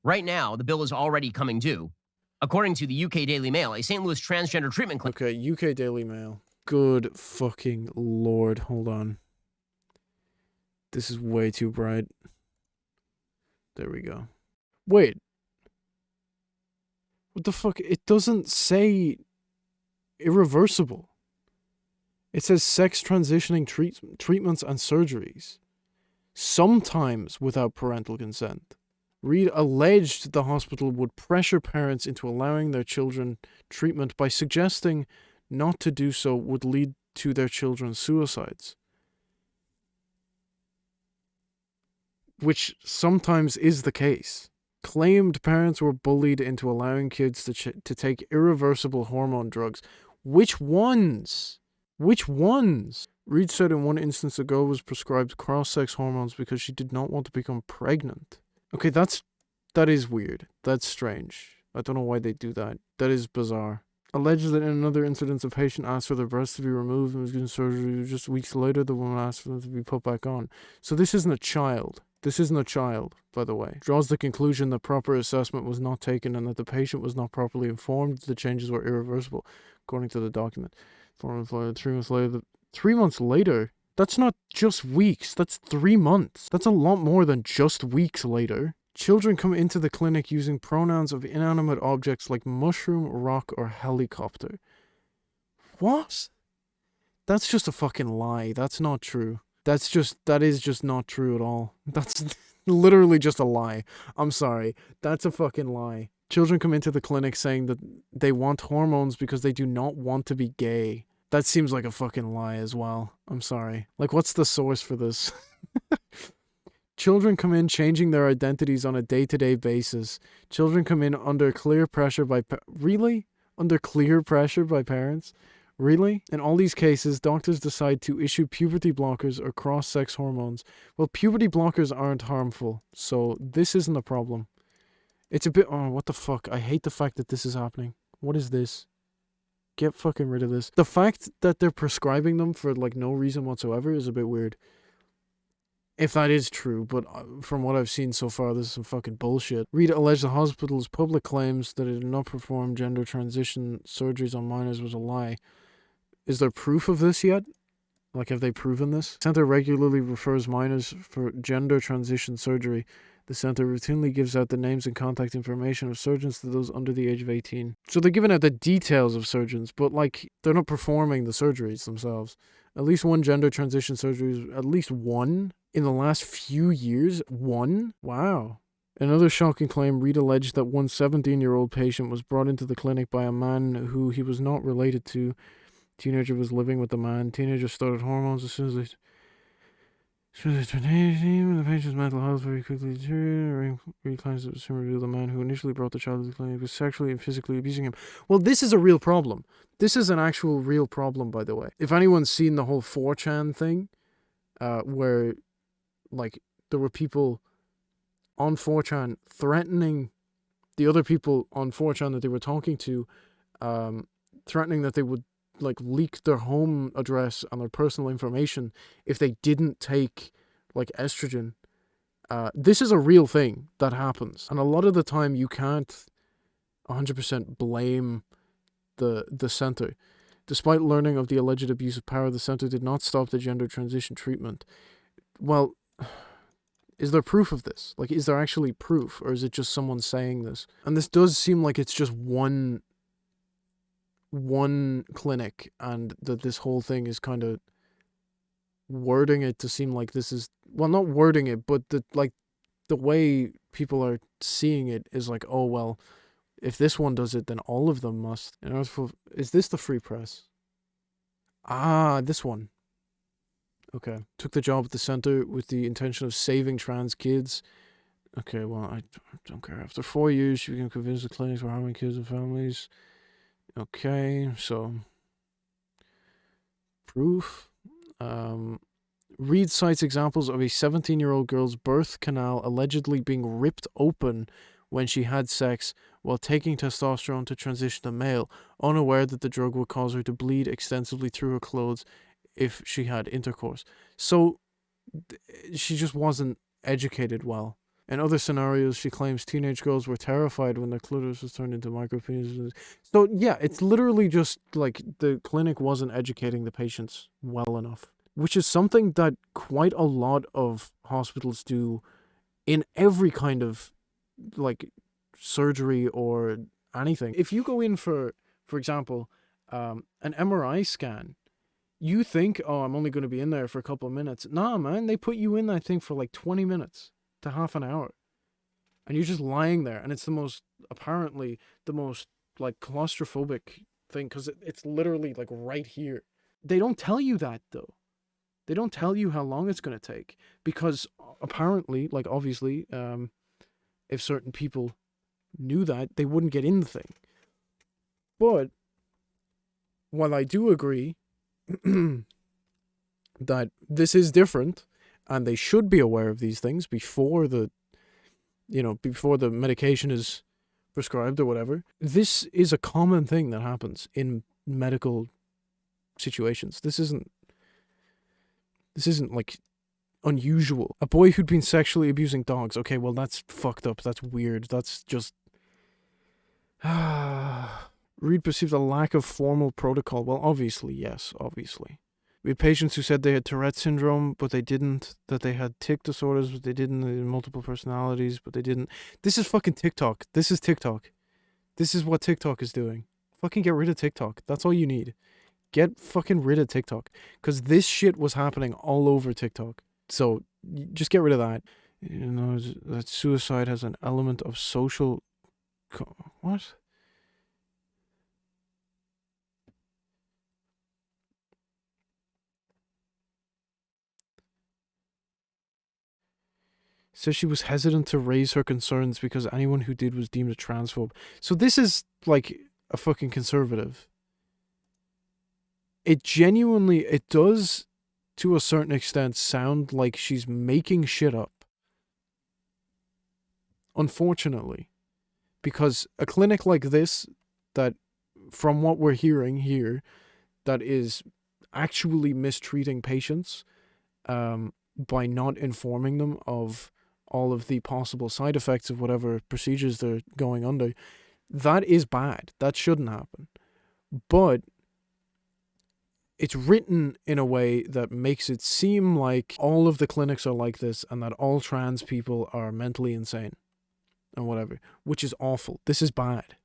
Right now, the bill is already coming due. According to the UK Daily Mail, a St. Louis transgender treatment clinic. Okay, UK Daily Mail. Good fucking lord. Hold on. This is way too bright. There we go. Wait. What the fuck? It doesn't say irreversible. It says sex transitioning treatments and surgeries. Sometimes without parental consent. Reed alleged the hospital would pressure parents into allowing their children treatment by suggesting not to do so would lead to their children's suicides. Which sometimes is the case. Claimed parents were bullied into allowing kids to take irreversible hormone drugs. Which ones? Which ones? Reed said in one instance a girl was prescribed cross-sex hormones because she did not want to become pregnant. Okay, that's That is weird. That's strange. I don't know why they do that. That is bizarre. Alleged that in another incident, a patient asked for their breast to be removed and was given surgery. Just weeks later, the woman asked for them to be put back on. So this isn't a child. This isn't a child, by the way. Draws the conclusion that proper assessment was not taken and that the patient was not properly informed that the changes were irreversible, according to the document. 4 months later, 3 months later. 3 months later? That's not just weeks. That's 3 months. That's a lot more than just weeks later. Children come into the clinic using pronouns of inanimate objects like mushroom, rock, or helicopter. What? That's just a fucking lie. That's not true. That is just not true at all. That's literally just a lie. I'm sorry. That's a fucking lie. Children come into the clinic saying that they want hormones because they do not want to be gay. That seems like a fucking lie as well. I'm sorry. Like, what's the source for this? Children come in changing their identities on a day-to-day basis. Children come in under clear pressure by... Really? Under clear pressure by parents? Really? In all these cases, doctors decide to issue puberty blockers or cross-sex hormones. Well, puberty blockers aren't harmful, so this isn't a problem. It's a bit... Oh, what the fuck? I hate the fact that this is happening. What is this? Get fucking rid of this. The fact that they're prescribing them for, like, no reason whatsoever is a bit weird. If that is true, but from what I've seen so far, this is some fucking bullshit. Reed alleged the hospital's public claims that it did not perform gender transition surgeries on minors was a lie. Is there proof of this yet? Like, have they proven this? The center regularly refers minors for gender transition surgery. The center routinely gives out the names and contact information of surgeons to those under the age of 18. So they're giving out the details of surgeons, but, like, they're not performing the surgeries themselves. At least one gender transition surgery, at least one in the last few years. One? Wow. Another shocking claim, Reed alleged that one 17-year-old patient was brought into the clinic by a man who he was not related to. Teenager was living with the man. Teenager started hormones as soon as they turned 18. The patient's mental health very quickly deteriorated. Reed claims it was the man who initially brought the child to the clinic was sexually and physically abusing him. Well, this is a real problem. This is an actual real problem, by the way. If anyone's seen the whole 4chan thing, where, like, there were people on 4chan threatening the other people on 4chan that they were talking to, threatening that they would, like, leak their home address and their personal information if they didn't take, like, estrogen. This is a real thing that happens. And a lot of the time you can't 100% blame the center. Despite learning of the alleged abuse of power, the center did not stop the gender transition treatment. Well, is there proof of this? Like, is there actually proof? Or is it just someone saying this? And this does seem like it's just one clinic, and that this whole thing is kind of wording it to seem like this is... Well, not wording it, but the way people are seeing it is like, oh, well, if this one does it, then all of them must. Is this the Free Press? Ah, this one. Okay. Took the job at the center with the intention of saving trans kids. Okay, well, I don't care. After 4 years, she became convinced the clinics were harming kids and families. Okay, so... Proof. Reed cites examples of a 17-year-old girl's birth canal allegedly being ripped open when she had sex while taking testosterone to transition to male, unaware that the drug would cause her to bleed extensively through her clothes if she had intercourse. So, she just wasn't educated well. In other scenarios, she claims teenage girls were terrified when their clitoris was turned into micropenises. So, yeah, it's literally just, like, the clinic wasn't educating the patients well enough. Which is something that quite a lot of hospitals do in every kind of, like, surgery or anything. If you go in for example, an MRI scan, you think, oh, I'm only going to be in there for a couple of minutes. Nah, man, they put you in, I think, for like 20 minutes to half an hour. And you're just lying there. And it's apparently the most, like, claustrophobic thing, because it's literally, like, right here. They don't tell you that, though. They don't tell you how long it's going to take. Because apparently, like, obviously, if certain people knew that, they wouldn't get in the thing. But while I do agree that this is different and they should be aware of these things before the before the medication is prescribed or whatever. This is a common thing that happens in medical situations. This isn't like unusual. A boy who'd been sexually abusing dogs. Okay, well, that's fucked up. That's weird. That's just... Reed perceived a lack of formal protocol. Well, obviously, yes, obviously. We had patients who said they had Tourette syndrome, but they didn't. That they had tic disorders, but they didn't. They had multiple personalities, but they didn't. This is fucking TikTok. This is TikTok. This is what TikTok is doing. Fucking get rid of TikTok. That's all you need. Get fucking rid of TikTok. Because this shit was happening all over TikTok. So, just get rid of that. That suicide has an element of social... What? Says she was hesitant to raise her concerns because anyone who did was deemed a transphobe. So this is like a fucking conservative. It does, to a certain extent, sound like she's making shit up. Unfortunately. Because a clinic like this, that, from what we're hearing here, that is actually mistreating patients by not informing them of all of the possible side effects of whatever procedures they're going under, that is bad. That shouldn't happen. But it's written in a way that makes it seem like all of the clinics are like this and that all trans people are mentally insane and whatever, which is awful. This is bad.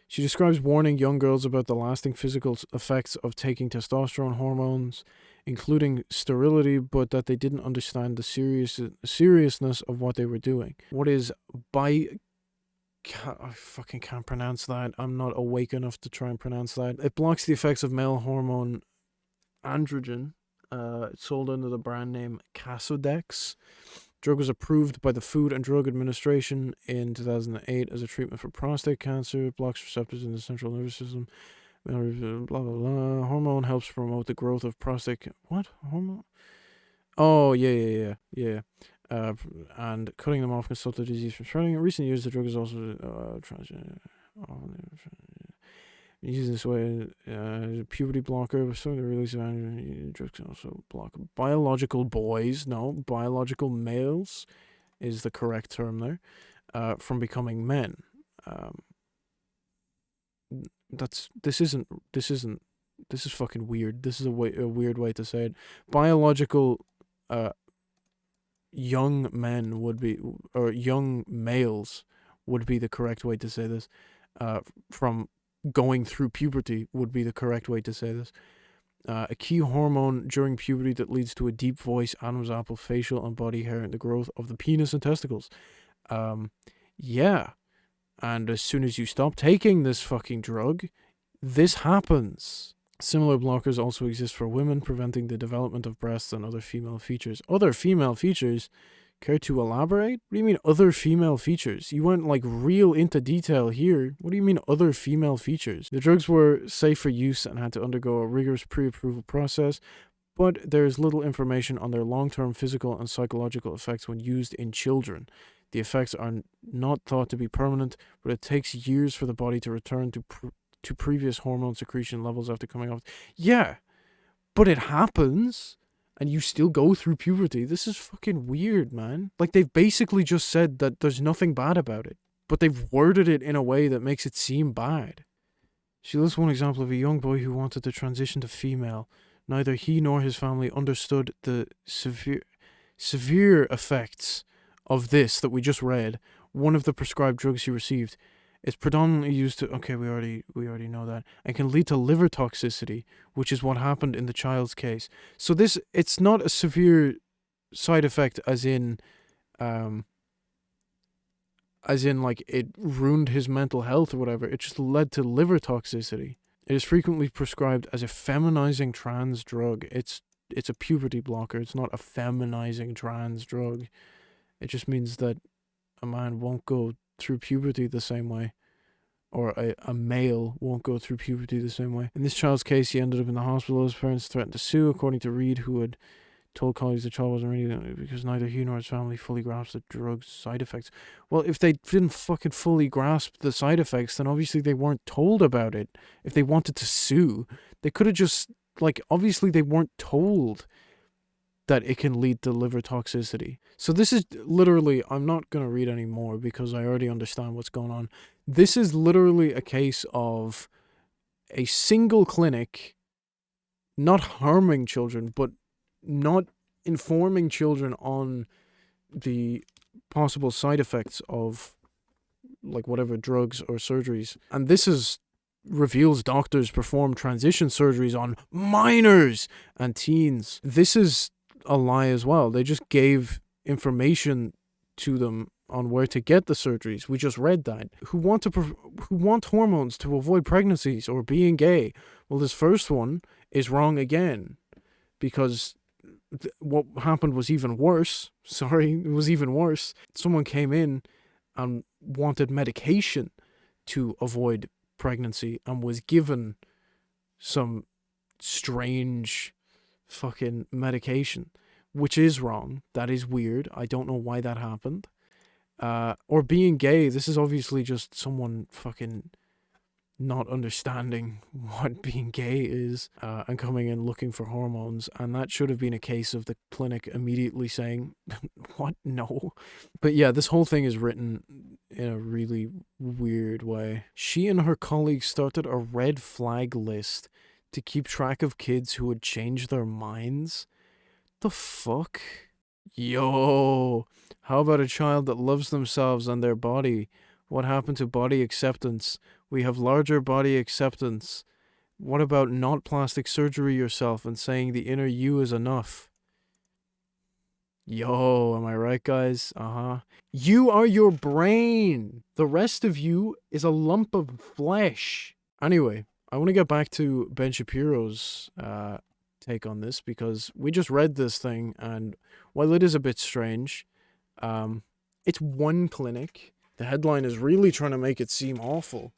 She describes warning young girls about the lasting physical effects of taking testosterone hormones, including sterility, but that they didn't understand the seriousness of what they were doing. What is I fucking can't pronounce that. I'm not awake enough to try and pronounce that. It blocks the effects of male hormone androgen. It's sold under the brand name Casodex. Drug was approved by the Food and Drug Administration in 2008 as a treatment for prostate cancer. Blocks receptors in the central nervous system. Blah, blah, blah. Hormone helps promote the growth of prostate... What? Hormone? Oh, yeah. And cutting them off can stop the disease from spreading. In recent years, the drug is also... used this way as a puberty blocker, so the release of drugs can also block biological boys, biological males is the correct term there, from becoming men. This is fucking weird. This is a weird way to say it. Biological young men would be, or young males would be the correct way to say this. From going through puberty would be the correct way to say this. A key hormone during puberty that leads to a deep voice, Adam's apple, facial and body hair, and the growth of the penis and testicles. Yeah. And as soon as you stop taking this fucking drug, this happens. Similar blockers also exist for women, preventing the development of breasts and other female features. Other female features? Care to elaborate? What do you mean other female features? You went like real into detail here. What do you mean other female features? The drugs were safe for use and had to undergo a rigorous pre-approval process, but there is little information on their long-term physical and psychological effects when used in children. The effects are not thought to be permanent, but it takes years for the body to return to previous hormone secretion levels after coming off. Yeah, but it happens. And you still go through puberty. This is fucking weird, man. Like, they've basically just said that there's nothing bad about it. But they've worded it in a way that makes it seem bad. She lists one example of a young boy who wanted to transition to female. Neither he nor his family understood the severe effects of this that we just read. One of the prescribed drugs he received. It's predominantly used to... Okay, we already know that. And can lead to liver toxicity, which is what happened in the child's case. So it's not a severe side effect as in like it ruined his mental health or whatever. It just led to liver toxicity. It is frequently prescribed as a feminizing trans drug. It's a puberty blocker. It's not a feminizing trans drug. It just means that a man won't go through puberty the same way. or a male won't go through puberty the same way. In this child's case, he ended up in the hospital. His parents threatened to sue, according to Reed, who had told colleagues the child wasn't ready because neither he nor his family fully grasped the drug's side effects. Well, if they didn't fucking fully grasp the side effects, then obviously they weren't told about it. If they wanted to sue, they could have just, obviously they weren't told that it can lead to liver toxicity. So this is literally, I'm not going to read any more because I already understand what's going on. This is literally a case of a single clinic not harming children, but not informing children on the possible side effects of whatever drugs or surgeries. And this reveals doctors perform transition surgeries on minors and teens. This is a lie as well. They just gave information to them on where to get the surgeries. We just read that. Who want hormones to avoid pregnancies or being gay? Well, this first one is wrong again, because what happened was even worse. It was even worse. Someone came in and wanted medication to avoid pregnancy and was given some strange fucking medication, which is wrong. That is weird. I don't know why that happened. Or being gay, this is obviously just someone fucking not understanding what being gay is, and coming in looking for hormones, and that should have been a case of the clinic immediately saying, what? No. But yeah, this whole thing is written in a really weird way. She and her colleagues started a red flag list to keep track of kids who would change their minds. The fuck? Yo, how about a child that loves themselves and their body? What happened to body acceptance? We have larger body acceptance. What about not plastic surgery yourself and saying the inner you is enough? Yo, am I right, guys? You are your brain. The rest of you is a lump of flesh. Anyway, I want to get back to Ben Shapiro's take on this, because we just read this thing, and while it is a bit strange, it's one clinic. The headline is really trying to make it seem awful,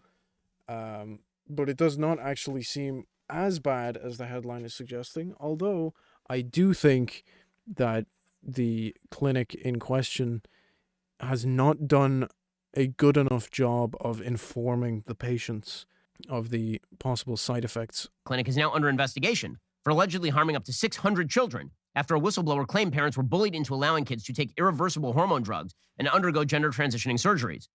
but it does not actually seem as bad as the headline is suggesting, although I do think that the clinic in question has not done a good enough job of informing the patients of the possible side effects. Clinic is now under investigation for allegedly harming up to 600 children after a whistleblower claimed parents were bullied into allowing kids to take irreversible hormone drugs and undergo gender transitioning surgeries.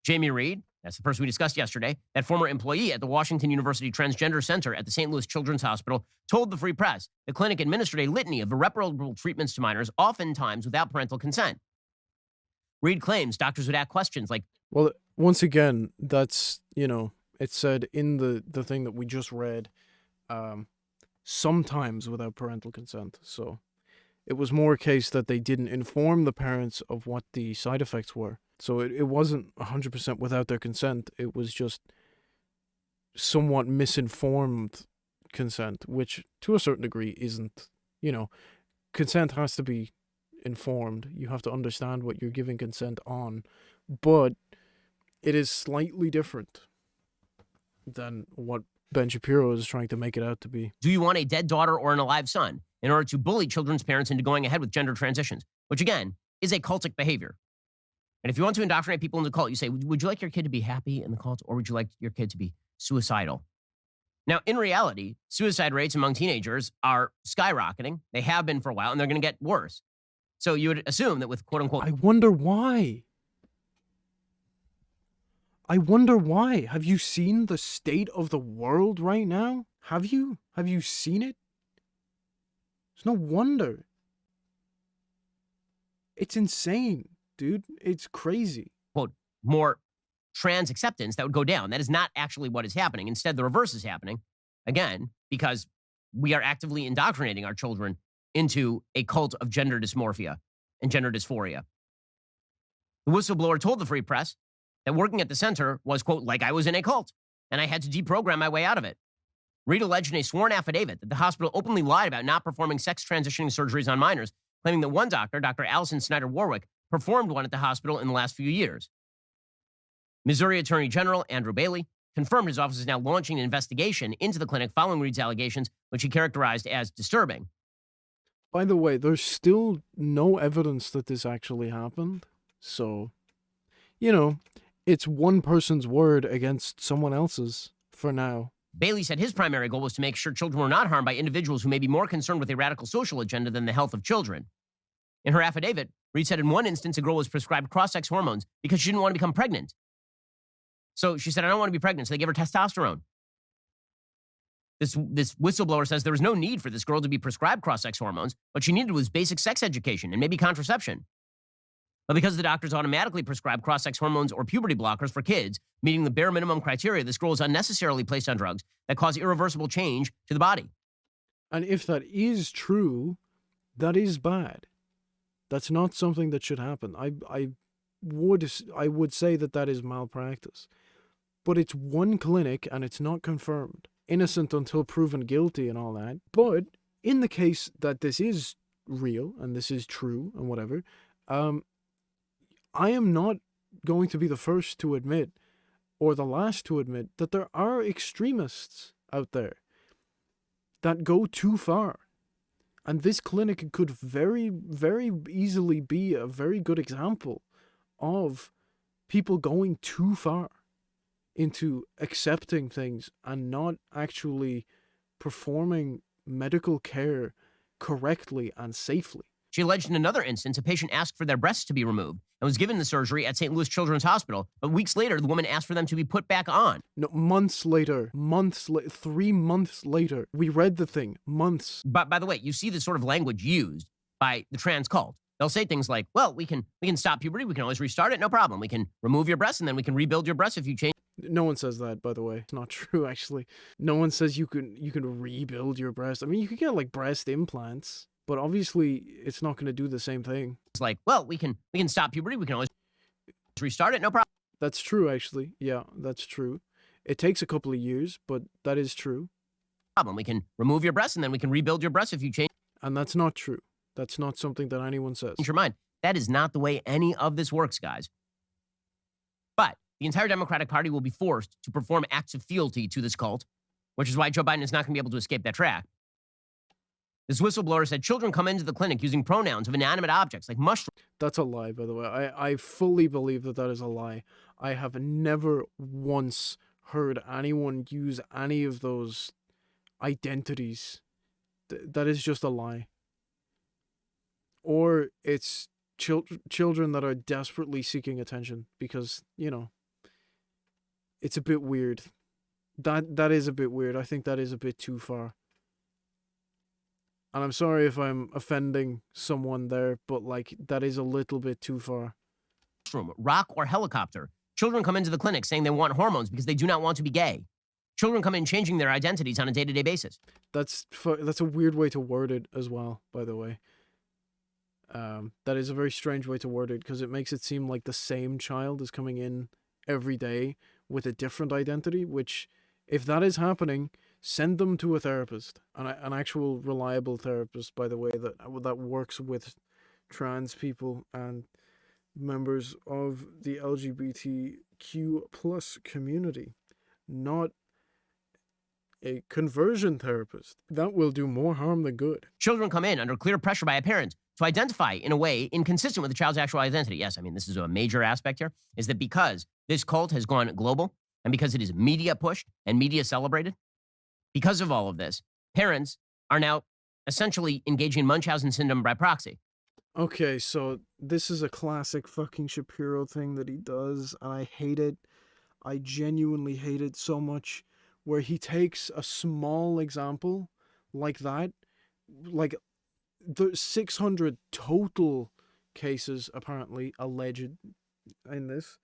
Jamie Reed, that's the person we discussed yesterday, that former employee at the Washington University Transgender Center at the St. Louis Children's Hospital, told the Free Press the clinic administered a litany of irreparable treatments to minors, oftentimes without parental consent. Reed claims doctors would ask questions like, well, once again, that's, it said in the thing that we just read, sometimes without parental consent. So it was more a case that they didn't inform the parents of what the side effects were. So it wasn't 100% without their consent. It was just somewhat misinformed consent, which to a certain degree isn't, consent has to be informed. You have to understand what you're giving consent on, but it is slightly different than what Ben Shapiro is trying to make it out to be. Do you want a dead daughter or an alive son? In order to bully children's parents into going ahead with gender transitions, which again is a cultic behavior. And if you want to indoctrinate people in the cult, you say, would you like your kid to be happy in the cult, or would you like your kid to be suicidal? Now, in reality, suicide rates among teenagers are skyrocketing. They have been for a while, and they're going to get worse. So you would assume that with quote unquote... I wonder why. Have you seen the state of the world right now? Have you seen it? It's no wonder. It's insane, dude. It's crazy. Quote, more trans acceptance that would go down. That is not actually what is happening. Instead, the reverse is happening, again, because we are actively indoctrinating our children into a cult of gender dysmorphia and gender dysphoria. The whistleblower told the Free Press that working at the center was, quote, like I was in a cult, and I had to deprogram my way out of it. Reed alleged in a sworn affidavit that the hospital openly lied about not performing sex transitioning surgeries on minors, claiming that one doctor, Dr. Allison Snyder Warwick, performed one at the hospital in the last few years. Missouri Attorney General Andrew Bailey confirmed his office is now launching an investigation into the clinic following Reed's allegations, which he characterized as disturbing. By the way, there's still no evidence that this actually happened. So, you know, it's one person's word against someone else's for now. Bailey said his primary goal was to make sure children were not harmed by individuals who may be more concerned with a radical social agenda than the health of children. In her affidavit, Reed said in one instance a girl was prescribed cross-sex hormones because she didn't want to become pregnant. So she said, I don't want to be pregnant, so they gave her testosterone. This whistleblower says there was no need for this girl to be prescribed cross-sex hormones. What she needed was basic sex education and maybe contraception. But because the doctors automatically prescribe cross-sex hormones or puberty blockers for kids, meeting the bare minimum criteria, this girl is unnecessarily placed on drugs that cause irreversible change to the body. And if that is true, that is bad. That's not something that should happen. I would say that is malpractice. But it's one clinic and it's not confirmed. Innocent until proven guilty and all that. But in the case that this is real and this is true and whatever, I am not going to be the first to admit or the last to admit that there are extremists out there that go too far. And this clinic could very, very easily be a very good example of people going too far into accepting things and not actually performing medical care correctly and safely. She alleged in another instance a patient asked for their breasts to be removed and was given the surgery at St. Louis Children's Hospital, but weeks later, the woman asked for them to be put back on. No, months later, 3 months later, we read the thing, months. But by the way, you see this sort of language used by the trans cult. They'll say things like, well, we can stop puberty, we can always restart it, no problem. We can remove your breasts and then we can rebuild your breasts if you change. No one says that, by the way. It's not true, actually. No one says you can rebuild your breast. I mean, you could get like breast implants, but obviously it's not going to do the same thing. It's like, well, we can stop puberty, we can always restart it, no problem. That's true, actually. Yeah, that's true. It takes a couple of years, but that is true. We can remove your breasts and then we can rebuild your breasts if you change. And that's not true. That's not something that anyone says. Your mind. That is not the way any of this works, guys. But the entire Democratic Party will be forced to perform acts of fealty to this cult, which is why Joe Biden is not going to be able to escape that track. This whistleblower said children come into the clinic using pronouns of inanimate objects like mushrooms. That's a lie, by the way. I fully believe that is a lie. I have never once heard anyone use any of those identities. That is just a lie. Or it's children that are desperately seeking attention because, it's a bit weird. That is a bit weird. I think that is a bit too far. And I'm sorry if I'm offending someone there, but that is a little bit too far. Rock or helicopter. Children come into the clinic saying they want hormones because they do not want to be gay. Children come in changing their identities on a day-to-day basis. That's a weird way to word it as well, by the way. That is a very strange way to word it because it makes it seem like the same child is coming in every day with a different identity, which, if that is happening, send them to a therapist, an actual reliable therapist, by the way, that works with trans people and members of the LGBTQ plus community, not a conversion therapist. That will do more harm than good. Children come in under clear pressure by a parent to identify in a way inconsistent with the child's actual identity. Yes, I mean, this is a major aspect here, is that because this cult has gone global and because it is media pushed and media celebrated, because of all of this, parents are now essentially engaging in Munchausen syndrome by proxy. Okay, so this is a classic fucking Shapiro thing that he does, and I hate it. I genuinely hate it so much, where he takes a small example like that, like the 600 total cases apparently alleged in this,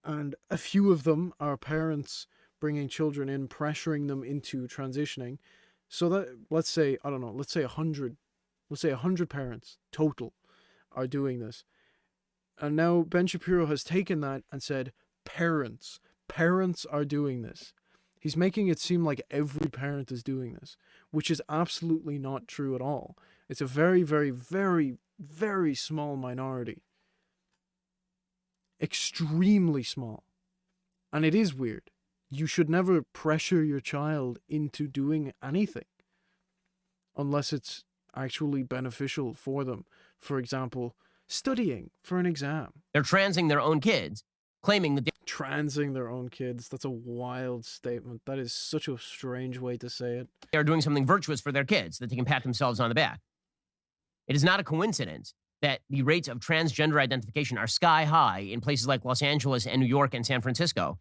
and a few of them are parents bringing children in, pressuring them into transitioning. So that, let's say 100 parents total are doing this. And now Ben Shapiro has taken that and said, parents are doing this. He's making it seem like every parent is doing this, which is absolutely not true at all. It's a very, very, very, very small minority. Extremely small. And it is weird. You should never pressure your child into doing anything unless it's actually beneficial for them. For example, studying for an exam. They're transing their own kids, claiming that Transing their own kids. That's a wild statement. That is such a strange way to say it. they are doing something virtuous for their kids, that they can pat themselves on the back. It is not a coincidence that the rates of transgender identification are sky high in places like Los Angeles and New York and San Francisco.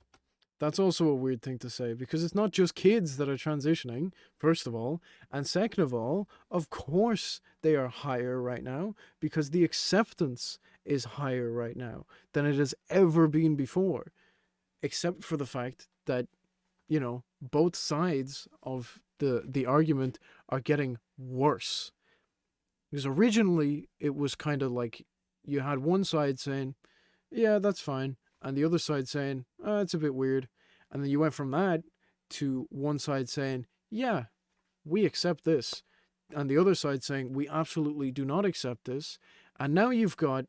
That's also a weird thing to say, because it's not just kids that are transitioning, first of all. And second of all, of course they are higher right now, because the acceptance is higher right now than it has ever been before. Except for the fact that, you know, both sides of the argument are getting worse. Because originally it was kind of like you had one side saying, yeah, that's fine, and the other side saying, oh, it's a bit weird. And then you went from that to one side saying, yeah, we accept this, and the other side saying, we absolutely do not accept this. And now you've got,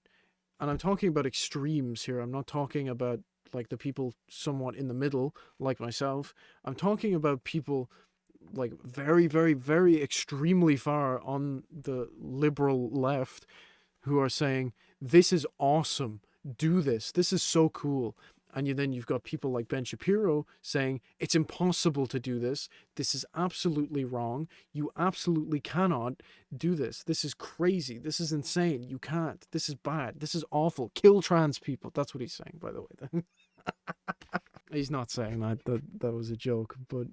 and I'm talking about extremes here, I'm not talking about like the people somewhat in the middle, like myself. I'm talking about people like very, very, very extremely far on the liberal left who are saying, this is awesome, do this is so cool. And then you've got people like Ben Shapiro saying, it's impossible to do this is absolutely wrong, you absolutely cannot do this is crazy, this is insane, you can't, this is bad, this is awful, kill trans people. That's what he's saying, by the way. He's not saying that was a joke, but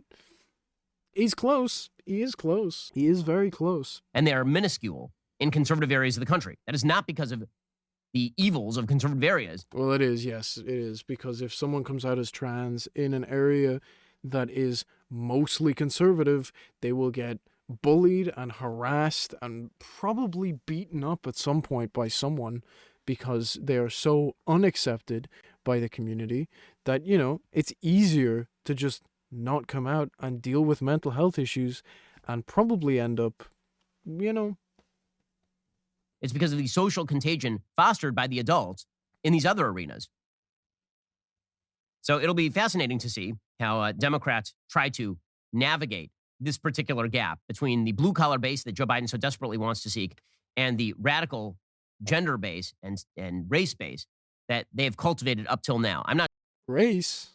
he's close. He is close. He is very close. And they are minuscule in conservative areas of the country. That is not because of the evils of conservative areas. Well, it is, yes, it is. Because if someone comes out as trans in an area that is mostly conservative, they will get bullied and harassed and probably beaten up at some point by someone, because they are so unaccepted by the community that, you know, it's easier to just not come out and deal with mental health issues and probably end up, you know. It's because of the social contagion fostered by the adults in these other arenas. So it'll be fascinating to see how Democrats try to navigate this particular gap between the blue-collar base that Joe Biden so desperately wants to seek and the radical gender base and race base that they have cultivated up till now. I'm not... Race?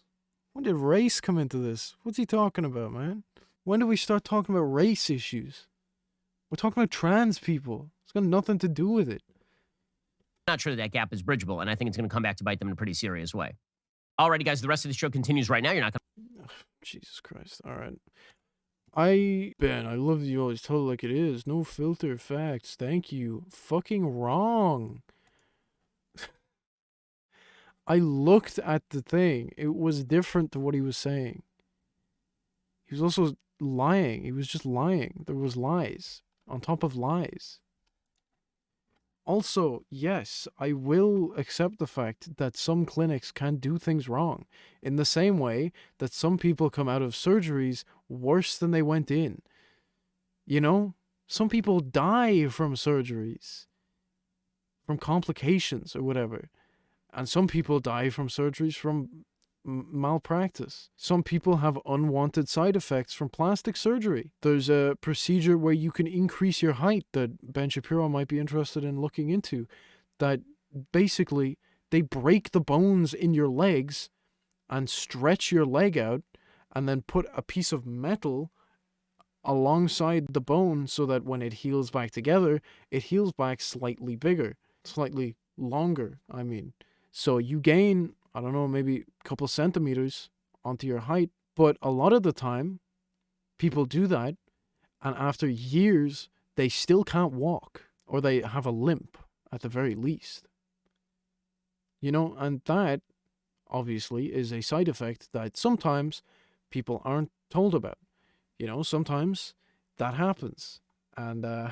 When did race come into this? What's he talking about, man? When did we start talking about race issues? We're talking about trans people. It's got nothing to do with it. I'm not sure that gap is bridgeable, and I think it's going to come back to bite them in a pretty serious way. Alrighty, guys, the rest of the show continues right now. You're not going to... Jesus Christ. All right. Ben, I love that you always tell it like it is. No filter facts. Thank you. Fucking wrong. I looked at the thing. It was different to what he was saying. He was also lying. He was just lying. There was lies on top of lies. Also, yes, I will accept the fact that some clinics can do things wrong, in the same way that some people come out of surgeries worse than they went in. You know, some people die from surgeries, from complications or whatever. And some people die from surgeries from malpractice. Some people have unwanted side effects from plastic surgery. There's a procedure where you can increase your height that Ben Shapiro might be interested in looking into, that basically they break the bones in your legs and stretch your leg out and then put a piece of metal alongside the bone so that when it heals back together, it heals back slightly bigger, slightly longer, I mean. So you gain, I don't know, maybe a couple centimeters onto your height. But a lot of the time, people do that, and after years, they still can't walk, or they have a limp at the very least. You know, and that, obviously, is a side effect that sometimes people aren't told about. You know, sometimes that happens. And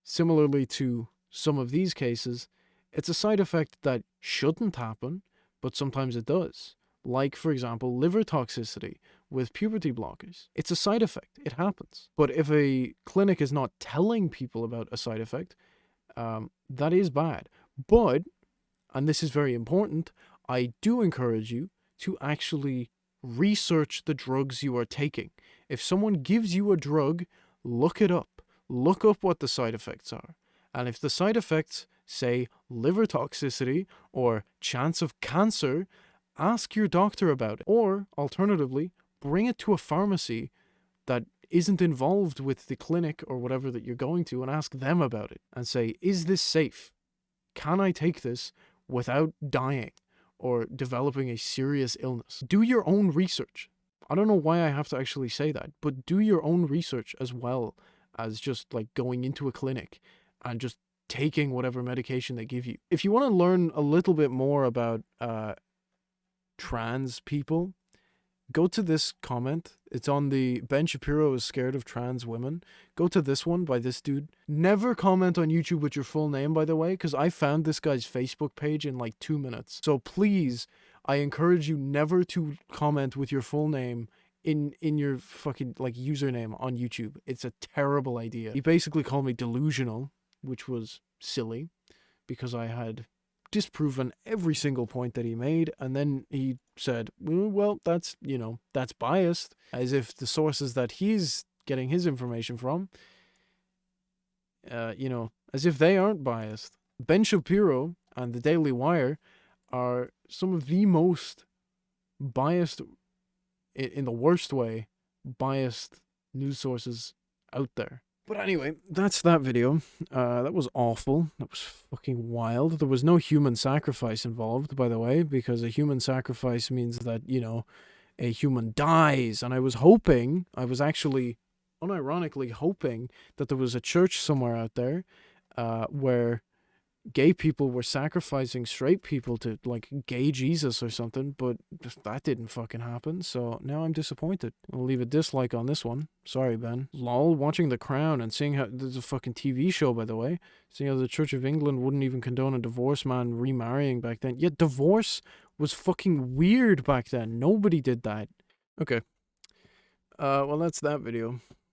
similarly to some of these cases, it's a side effect that shouldn't happen, but sometimes it does. Like, for example, liver toxicity with puberty blockers. It's a side effect. It happens. But if a clinic is not telling people about a side effect, that is bad. But, and this is very important, I do encourage you to actually research the drugs you are taking. If someone gives you a drug, look it up. Look up what the side effects are. And if the side effects say liver toxicity or chance of cancer, ask your doctor about it. Or, alternatively, bring it to a pharmacy that isn't involved with the clinic or whatever that you're going to and ask them about it and say, is this safe? Can I take this without dying or developing a serious illness? Do your own research. I don't know why I have to actually say that, but do your own research as well as just like going into a clinic and just taking whatever medication they give you. If you want to learn a little bit more about trans people, go to this comment. It's on the Ben Shapiro is scared of trans women. Go to this one by this dude. Never comment on YouTube with your full name, by the way, because I found this guy's Facebook page in like 2 minutes. So please, I encourage you never to comment with your full name in your fucking like username on YouTube. It's a terrible idea. He basically called me delusional, which was silly because I had disproven every single point that he made, and then he said, well, that's, that's biased, as if the sources that he's getting his information from, as if they aren't biased. Ben Shapiro and the Daily Wire are some of the most biased, in the worst way, biased news sources out there. But anyway, that's that video. That was awful. That was fucking wild. There was no human sacrifice involved, by the way, because a human sacrifice means that, a human dies. And I was actually unironically hoping that there was a church somewhere out there where gay people were sacrificing straight people to, like, gay Jesus or something, but that didn't fucking happen, so now I'm disappointed. I'll leave a dislike on this one. Sorry, Ben. Lol, watching The Crown and seeing how... There's a fucking TV show, by the way. Seeing how the Church of England wouldn't even condone a divorced man remarrying back then. Yet divorce was fucking weird back then. Nobody did that. Okay. Well, that's that video.